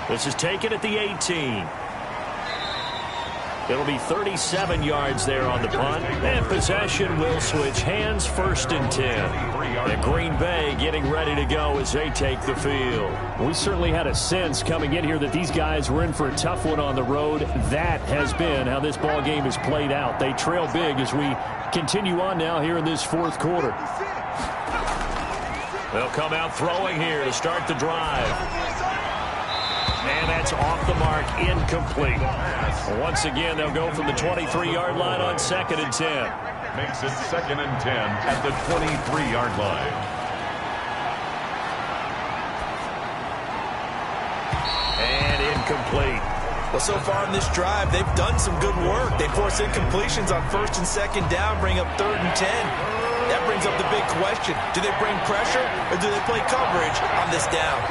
This is taken at the 18. It'll be 37 yards there on the punt. And possession will switch hands, 1st and 10. And Green Bay getting ready to go as they take the field. We certainly had a sense coming in here that these guys were in for a tough one on the road. That has been how this ball game has played out. They trail big as we continue on now here in this 4th quarter. They'll come out throwing here to start the drive. And that's off the mark, incomplete. Once again, they'll go from the 23-yard line on 2nd and 10. Makes it 2nd and 10 at the 23-yard line. And incomplete. Well, so far in this drive, they've done some good work. They force incompletions on 1st and 2nd down, bring up 3rd and 10. That brings up the big question. Do they bring pressure, or do they play coverage on this down?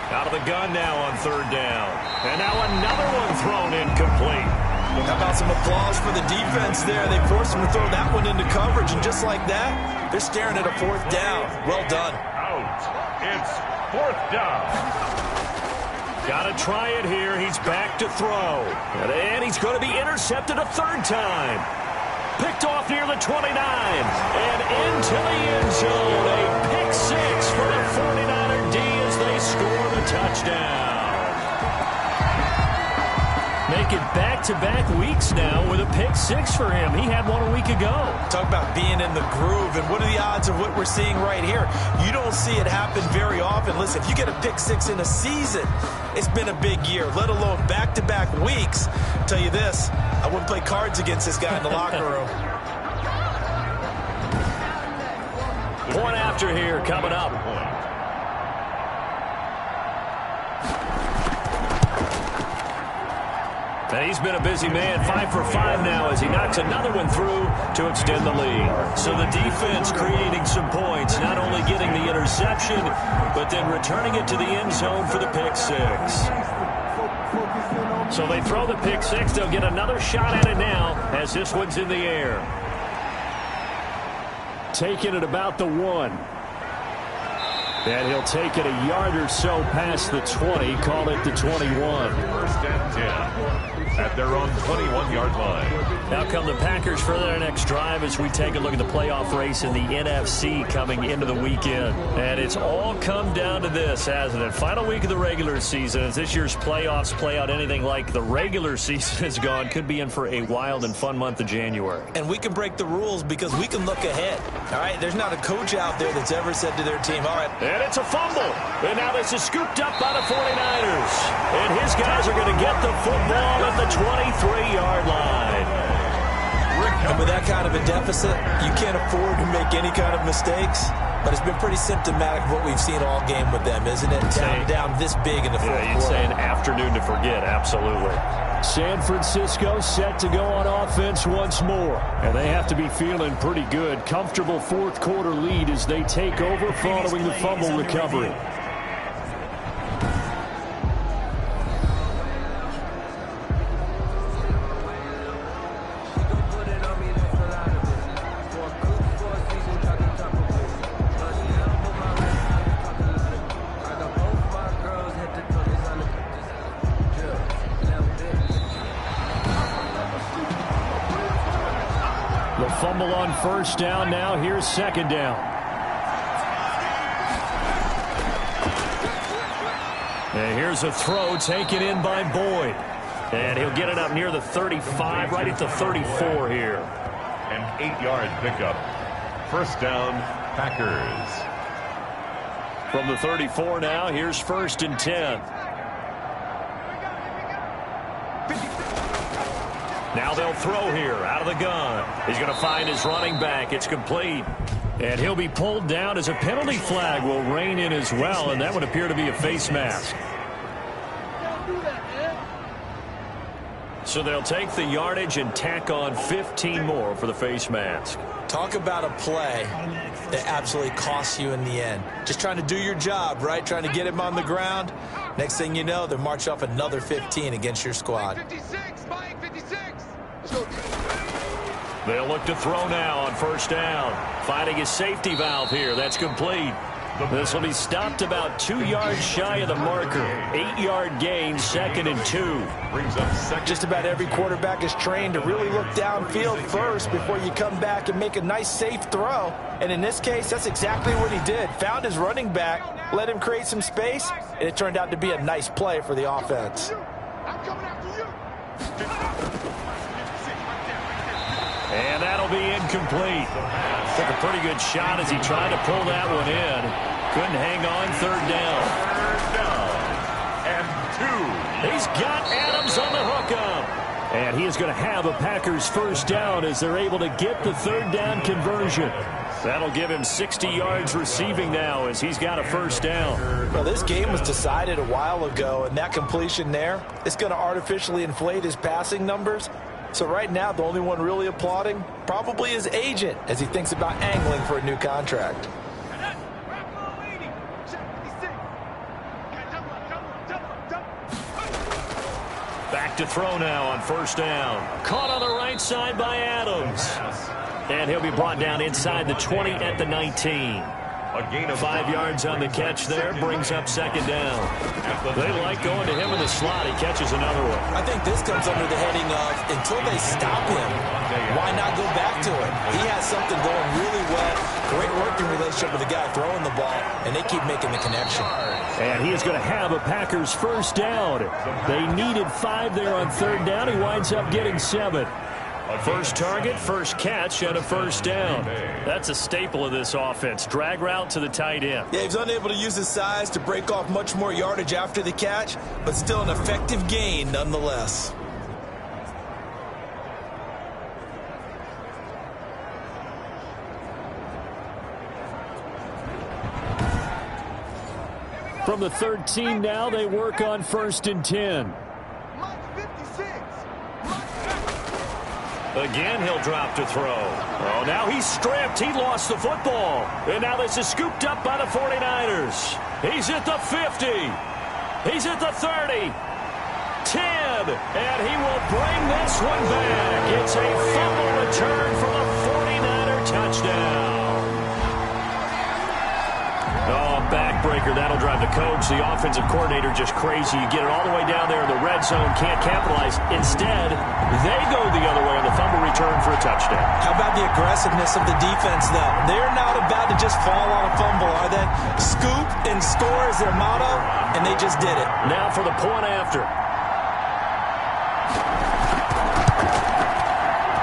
Out of the gun now on 3rd down. And now another one thrown incomplete. How about some applause for the defense there? They forced him to throw that one into coverage, and just like that, they're staring at a 4th down. Well done. Out. It's 4th down. Got to try it here. He's back to throw. And he's going to be intercepted a 3rd time. Picked off near the 29. And into the end zone. A pick 6 for the 49er D as they score the touchdown. Make it back-to-back weeks now with a pick 6 for him. He had one a week ago. Talk about being in the groove, and what are the odds of what we're seeing right here? You don't see it happen very often. Listen, if you get a pick 6 in a season, it's been a big year, let alone back-to-back weeks. I'll tell you this, I wouldn't play cards against this guy in the locker room. Point after here coming up. And he's been a busy man, 5 for 5 now as he knocks another one through to extend the lead. So the defense creating some points, not only getting the interception, but then returning it to the end zone for the pick six. So they throw the pick six. They'll get another shot at it now as this one's in the air. Taking it about the 1. And he'll take it a yard or so past the 20, call it the 21. First and 10 at their own 21-yard line. Now come the Packers for their next drive as we take a look at the playoff race in the NFC coming into the weekend. And it's all come down to this, hasn't it? Final week of the regular season. As this year's playoffs play out anything like the regular season has gone, could be in for a wild and fun month of January. And we can break the rules because we can look ahead. All right, there's not a coach out there that's ever said to their team, all right. And it's a fumble. And now this is scooped up by the 49ers. And his guys are going to get the football at the 23-yard line. And with that kind of a deficit, you can't afford to make any kind of mistakes. But it's been pretty symptomatic of what we've seen all game with them, isn't it? Down this big in the fourth quarter. You'd say an afternoon to forget, absolutely. San Francisco set to go on offense once more. And they have to be feeling pretty good. Comfortable fourth quarter lead as they take over following the fumble recovery. Fumble on first down. Now here's second down. And here's a throw taken in by Boyd. And he'll get it up near the 35, right at the 34 here. An 8-yard pickup. First down, Packers. From the 34 now, here's first and 10. Now they'll throw here out of the gun. He's going to find his running back. It's complete. And he'll be pulled down as a penalty flag will rein in as well, and that would appear to be a face mask. So they'll take the yardage and tack on 15 more for the face mask. Talk about a play that absolutely costs you in the end. Just trying to do your job, right? Trying to get him on the ground. Next thing you know, they're march off another 15 against your squad. 56, buying 56. They'll look to throw now on first down. Finding his safety valve here. That's complete. This will be stopped about 2 yards shy of the marker. 8-yard gain, second and 2. Brings up second. Just about every quarterback is trained to really look downfield first before you come back and make a nice, safe throw. And in this case, that's exactly what he did. Found his running back, let him create some space, and it turned out to be a nice play for the offense. I'm coming after you. And that'll be incomplete. Took a pretty good shot as he tried to pull that one in. Couldn't hang on, third down. And 2. He's got Adams on the hookup. And he is going to have a Packers first down as they're able to get the third down conversion. That'll give him 60 yards receiving now as he's got a first down. Well, this game was decided a while ago, and that completion there, it's going to artificially inflate his passing numbers. So right now, the only one really applauding probably his agent as he thinks about angling for a new contract. Back to throw now on first down. Caught on the right side by Adams. And he'll be brought down inside the 20 at the 19. A gain of 5 yards on the catch there, brings up second down. They like going to him in the slot. He catches another one. I think this comes under the heading of until they stop him, why not go back to it? He has something going really well. Great working relationship with the guy throwing the ball, and they keep making the connection. And he is going to have a Packers first down. They needed 5 there on third down. He winds up getting 7. First target, first catch, and a first down. That's a staple of this offense. Drag route to the tight end. Yeah, he's unable to use his size to break off much more yardage after the catch, but still an effective gain nonetheless. From the 13 now, they work on first and 10. Mike 56. Again, he'll drop to throw. Oh, now he's stripped. He lost the football. And now this is scooped up by the 49ers. He's at the 50. He's at the 30. 10. And he will bring this one back. It's a fumble return for the 49er touchdown. Oh, backbreaker. That'll drive the coach. The offensive coordinator just crazy. You get it all the way down there in the red zone. Can't capitalize. Instead, they go the other way on the fumble return for a touchdown. How about the aggressiveness of the defense, though? They're not about to just fall on a fumble, are they? Scoop and score is their motto, and they just did it. Now for the point after.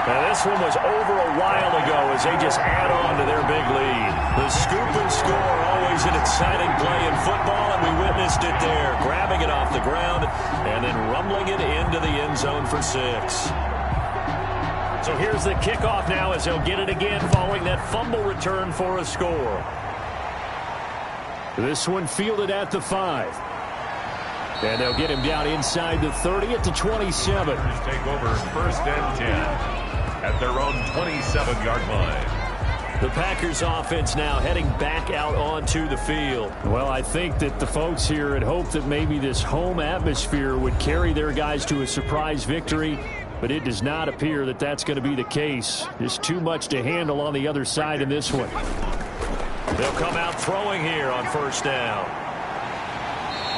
Now this one was over a while ago as they just add on to their big lead. The scoop and score, always an exciting play in football, and we witnessed it there. Grabbing it off the ground and then rumbling it into the end zone for 6. So here's the kickoff now as they'll get it again following that fumble return for a score. This one fielded at the 5. And they'll get him down inside the 30 at the 27. Take over 1st and 10. At their own 27-yard line. The Packers offense now heading back out onto the field. Well, I think that the folks here had hoped that maybe this home atmosphere would carry their guys to a surprise victory, but it does not appear that that's going to be the case. Just too much to handle on the other side in this one. They'll come out throwing here on 1st down.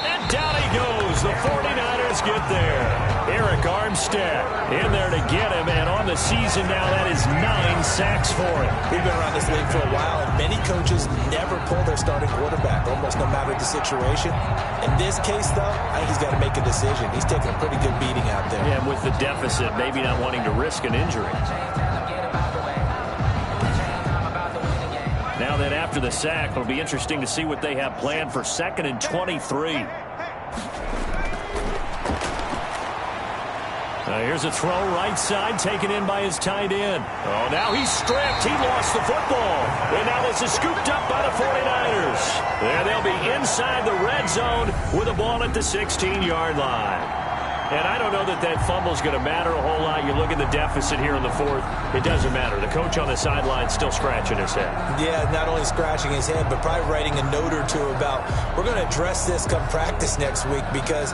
And down he goes. The 49ers get there. Eric Armstead in there to get him, and on the season now, that is 9 sacks for him. We've been around this league for a while, and many coaches never pull their starting quarterback, almost no matter the situation. In this case, though, I think he's got to make a decision. He's taking a pretty good beating out there. Yeah, and with the deficit, maybe not wanting to risk an injury. Now then, after the sack, it'll be interesting to see what they have planned for 2nd and 23. Here's a throw right side taken in by his tight end. Oh, now he's stripped. He lost the football. And now this is scooped up by the 49ers. And they'll be inside the red zone with a ball at the 16-yard line. And I don't know that that fumble's going to matter a whole lot. You look at the deficit here in the 4th. It doesn't matter. The coach on the sideline still scratching his head. Yeah, not only scratching his head, but probably writing a note or two about, we're going to address this come practice next week because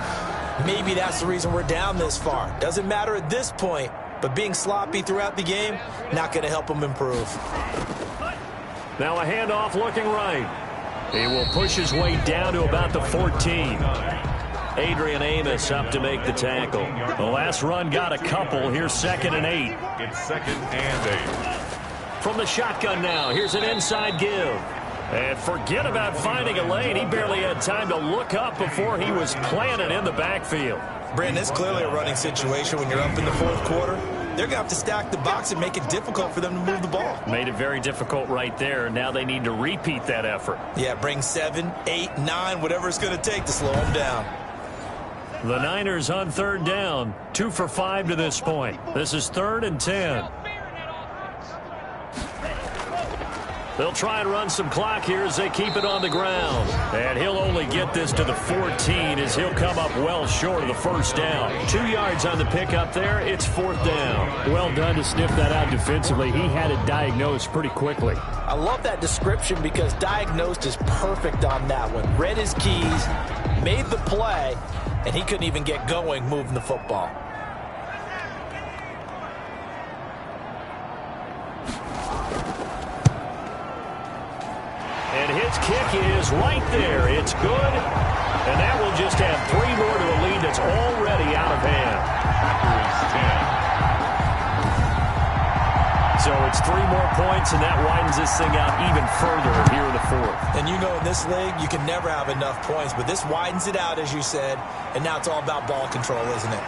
maybe that's the reason we're down this far. Doesn't matter at this point, but being sloppy throughout the game, not going to help him improve. Now a handoff looking right. He will push his way down to about the 14. Adrian Amos up to make the tackle. The last run got a couple. Here's 2nd and 8. It's 2nd and 8. From the shotgun now, here's an inside give. And forget about finding a lane. He barely had time to look up before he was planted in the backfield. Brandon, it's clearly a running situation when you're up in the 4th quarter. They're going to have to stack the box and make it difficult for them to move the ball. Made it very difficult right there. Now they need to repeat that effort. Yeah, bring 7, 8, 9, whatever it's going to take to slow them down. The Niners on 3rd down. 2 for 5 to this point. This is 3rd and 10. They'll try and run some clock here as they keep it on the ground. And he'll only get this to the 14 as he'll come up well short of the 1st down. 2 yards on the pickup there. It's 4th down. Well done to sniff that out defensively. He had it diagnosed pretty quickly. I love that description because diagnosed is perfect on that one. Read his keys, made the play, and he couldn't even get going moving the football. And his kick is right there. It's good. And that will just add 3 more to a lead that's already out of hand. So it's 3 more points, and that widens this thing out even further here in the 4th. And you know in this league, you can never have enough points, but this widens it out, as you said, and now it's all about ball control, isn't it?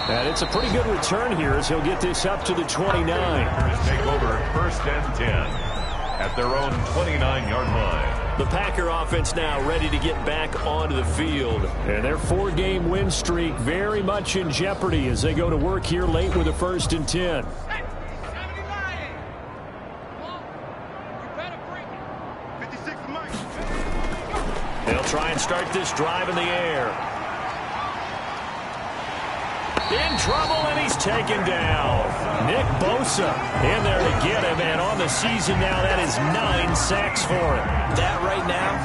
And it's a pretty good return here as he'll get this up to the 29. Take over 1st and 10. At their own 29-yard line. The Packer offense now ready to get back onto the field. And their 4-game win streak very much in jeopardy as they go to work here late with a 1st and 10. They'll try and start this drive in the air. In trouble, and he's taken down. Nick Bosa in there to get him, and on the season now, that is 9 sacks for him. That right now,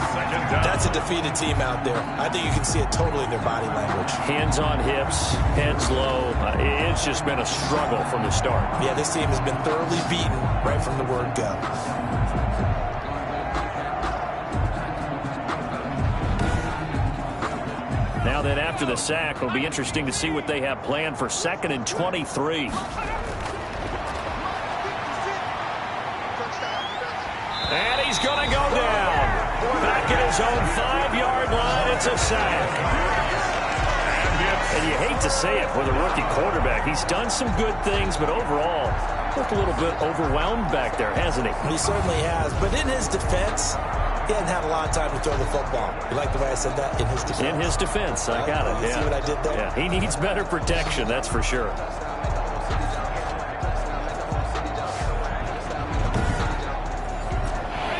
that's a defeated team out there. I think you can see it totally in their body language. Hands on hips, heads low. It's just been a struggle from the start. Yeah, this team has been thoroughly beaten right from the word go. Now then, after the sack, it'll be interesting to see what they have planned for 2nd and 23. And he's going to go down. Back at his own 5-yard line, it's a sack. And you hate to say it with a rookie quarterback. He's done some good things, but overall, looked a little bit overwhelmed back there, hasn't he? He certainly has, but in his defense, he hasn't had a lot of time to throw the football. You like the way I said that? In his defense. In his defense. I got it. You see what I did there? Yeah, he needs better protection, that's for sure.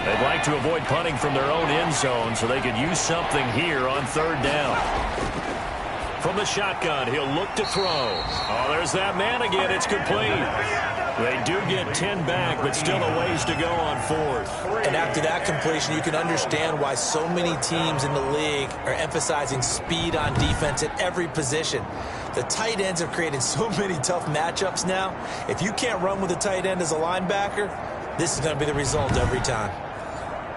They'd like to avoid punting from their own end zone so they could use something here on 3rd down. From the shotgun, he'll look to throw. Oh, there's that man again. It's complete. They do get 10 back, but still a ways to go on 4th. And after that completion, you can understand why so many teams in the league are emphasizing speed on defense at every position. The tight ends have created so many tough matchups now. If you can't run with a tight end as a linebacker, this is going to be the result every time.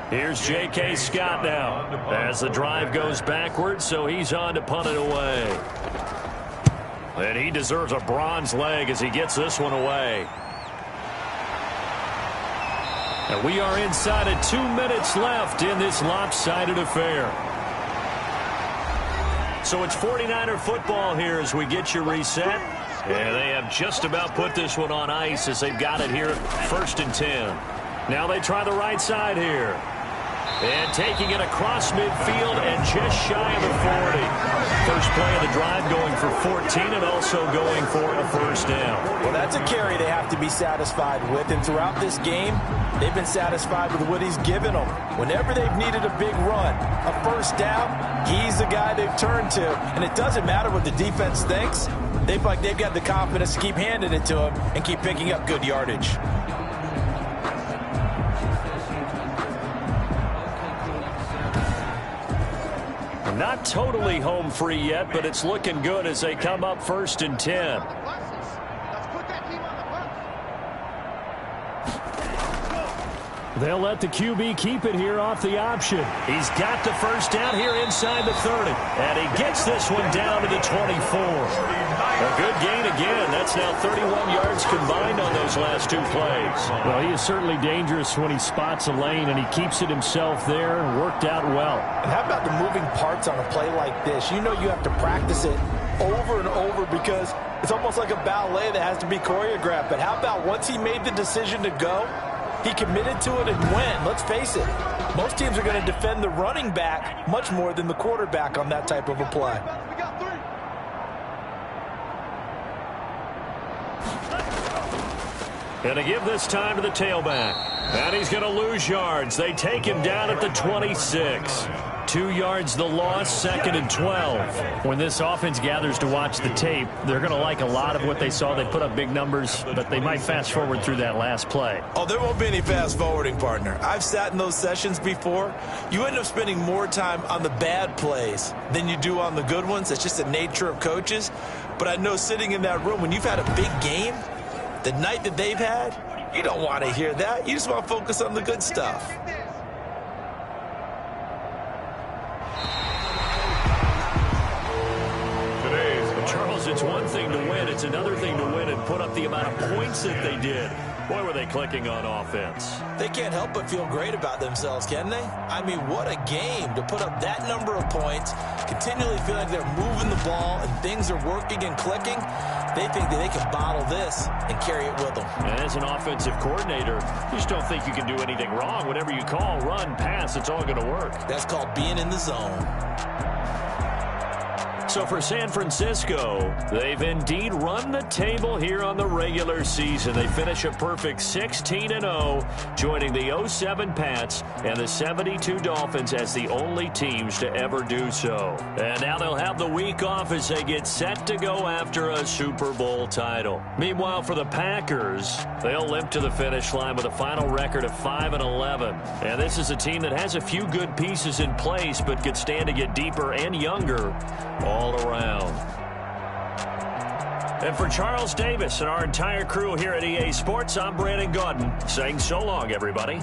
Here's J.K. Scott now as the drive goes backwards, so he's on to punt it away. And he deserves a bronze leg as he gets this one away. And we are inside of 2 minutes left in this lopsided affair. So it's 49er football here as we get you reset. And they have just about put this one on ice as they've got it here 1st and 10. Now they try the right side here. And taking it across midfield and just shy of the 40. First play of the drive going for 14 and also going for a 1st down. Well, that's a carry they have to be satisfied with. And throughout this game, they've been satisfied with what he's given them. Whenever they've needed a big run, a 1st down, he's the guy they've turned to. And it doesn't matter what the defense thinks. They feel like they've got the confidence to keep handing it to him and keep picking up good yardage. Not totally home free yet, but it's looking good as they come up 1st and 10. They'll let the QB keep it here off the option. He's got the 1st down here inside the 30. And he gets this one down to the 24. A good gain again. That's now 31 yards combined on those last 2 plays. Well, he is certainly dangerous when he spots a lane, and he keeps it himself there. Worked out well. And how about the moving parts on a play like this? You know you have to practice it over and over because it's almost like a ballet that has to be choreographed. But how about once he made the decision to go, he committed to it and went. Let's face it, most teams are going to defend the running back much more than the quarterback on that type of a play. And to give this time to the tailback. And he's going to lose yards. They take him down at the 26. 2 yards the loss, 2nd and 12. When this offense gathers to watch the tape, they're going to like a lot of what they saw. They put up big numbers, but they might fast forward through that last play. Oh, there won't be any fast forwarding, partner. I've sat in those sessions before. You end up spending more time on the bad plays than you do on the good ones. It's just the nature of coaches. But I know sitting in that room, when you've had a big game, the night that they've had, you don't want to hear that. You just want to focus on the good stuff. Charles, it's one thing to win. It's another thing to win and put up the amount of points that they did. Boy, were they clicking on offense. They can't help but feel great about themselves, can they? I mean, what a game to put up that number of points, continually feel like they're moving the ball and things are working and clicking. They think that they can bottle this and carry it with them. And as an offensive coordinator, you just don't think you can do anything wrong. Whatever you call, run, pass, it's all going to work. That's called being in the zone. So for San Francisco, they've indeed run the table here on the regular season. They finish a perfect 16-0, joining the 07 Pats and the 72 Dolphins as the only teams to ever do so. And now they'll have the week off as they get set to go after a Super Bowl title. Meanwhile, for the Packers, they'll limp to the finish line with a final record of 5-11. And this is a team that has a few good pieces in place, but could stand to get deeper and younger all around. And for Charles Davis and our entire crew here at EA Sports, I'm Brandon Gaudin saying so long, everybody.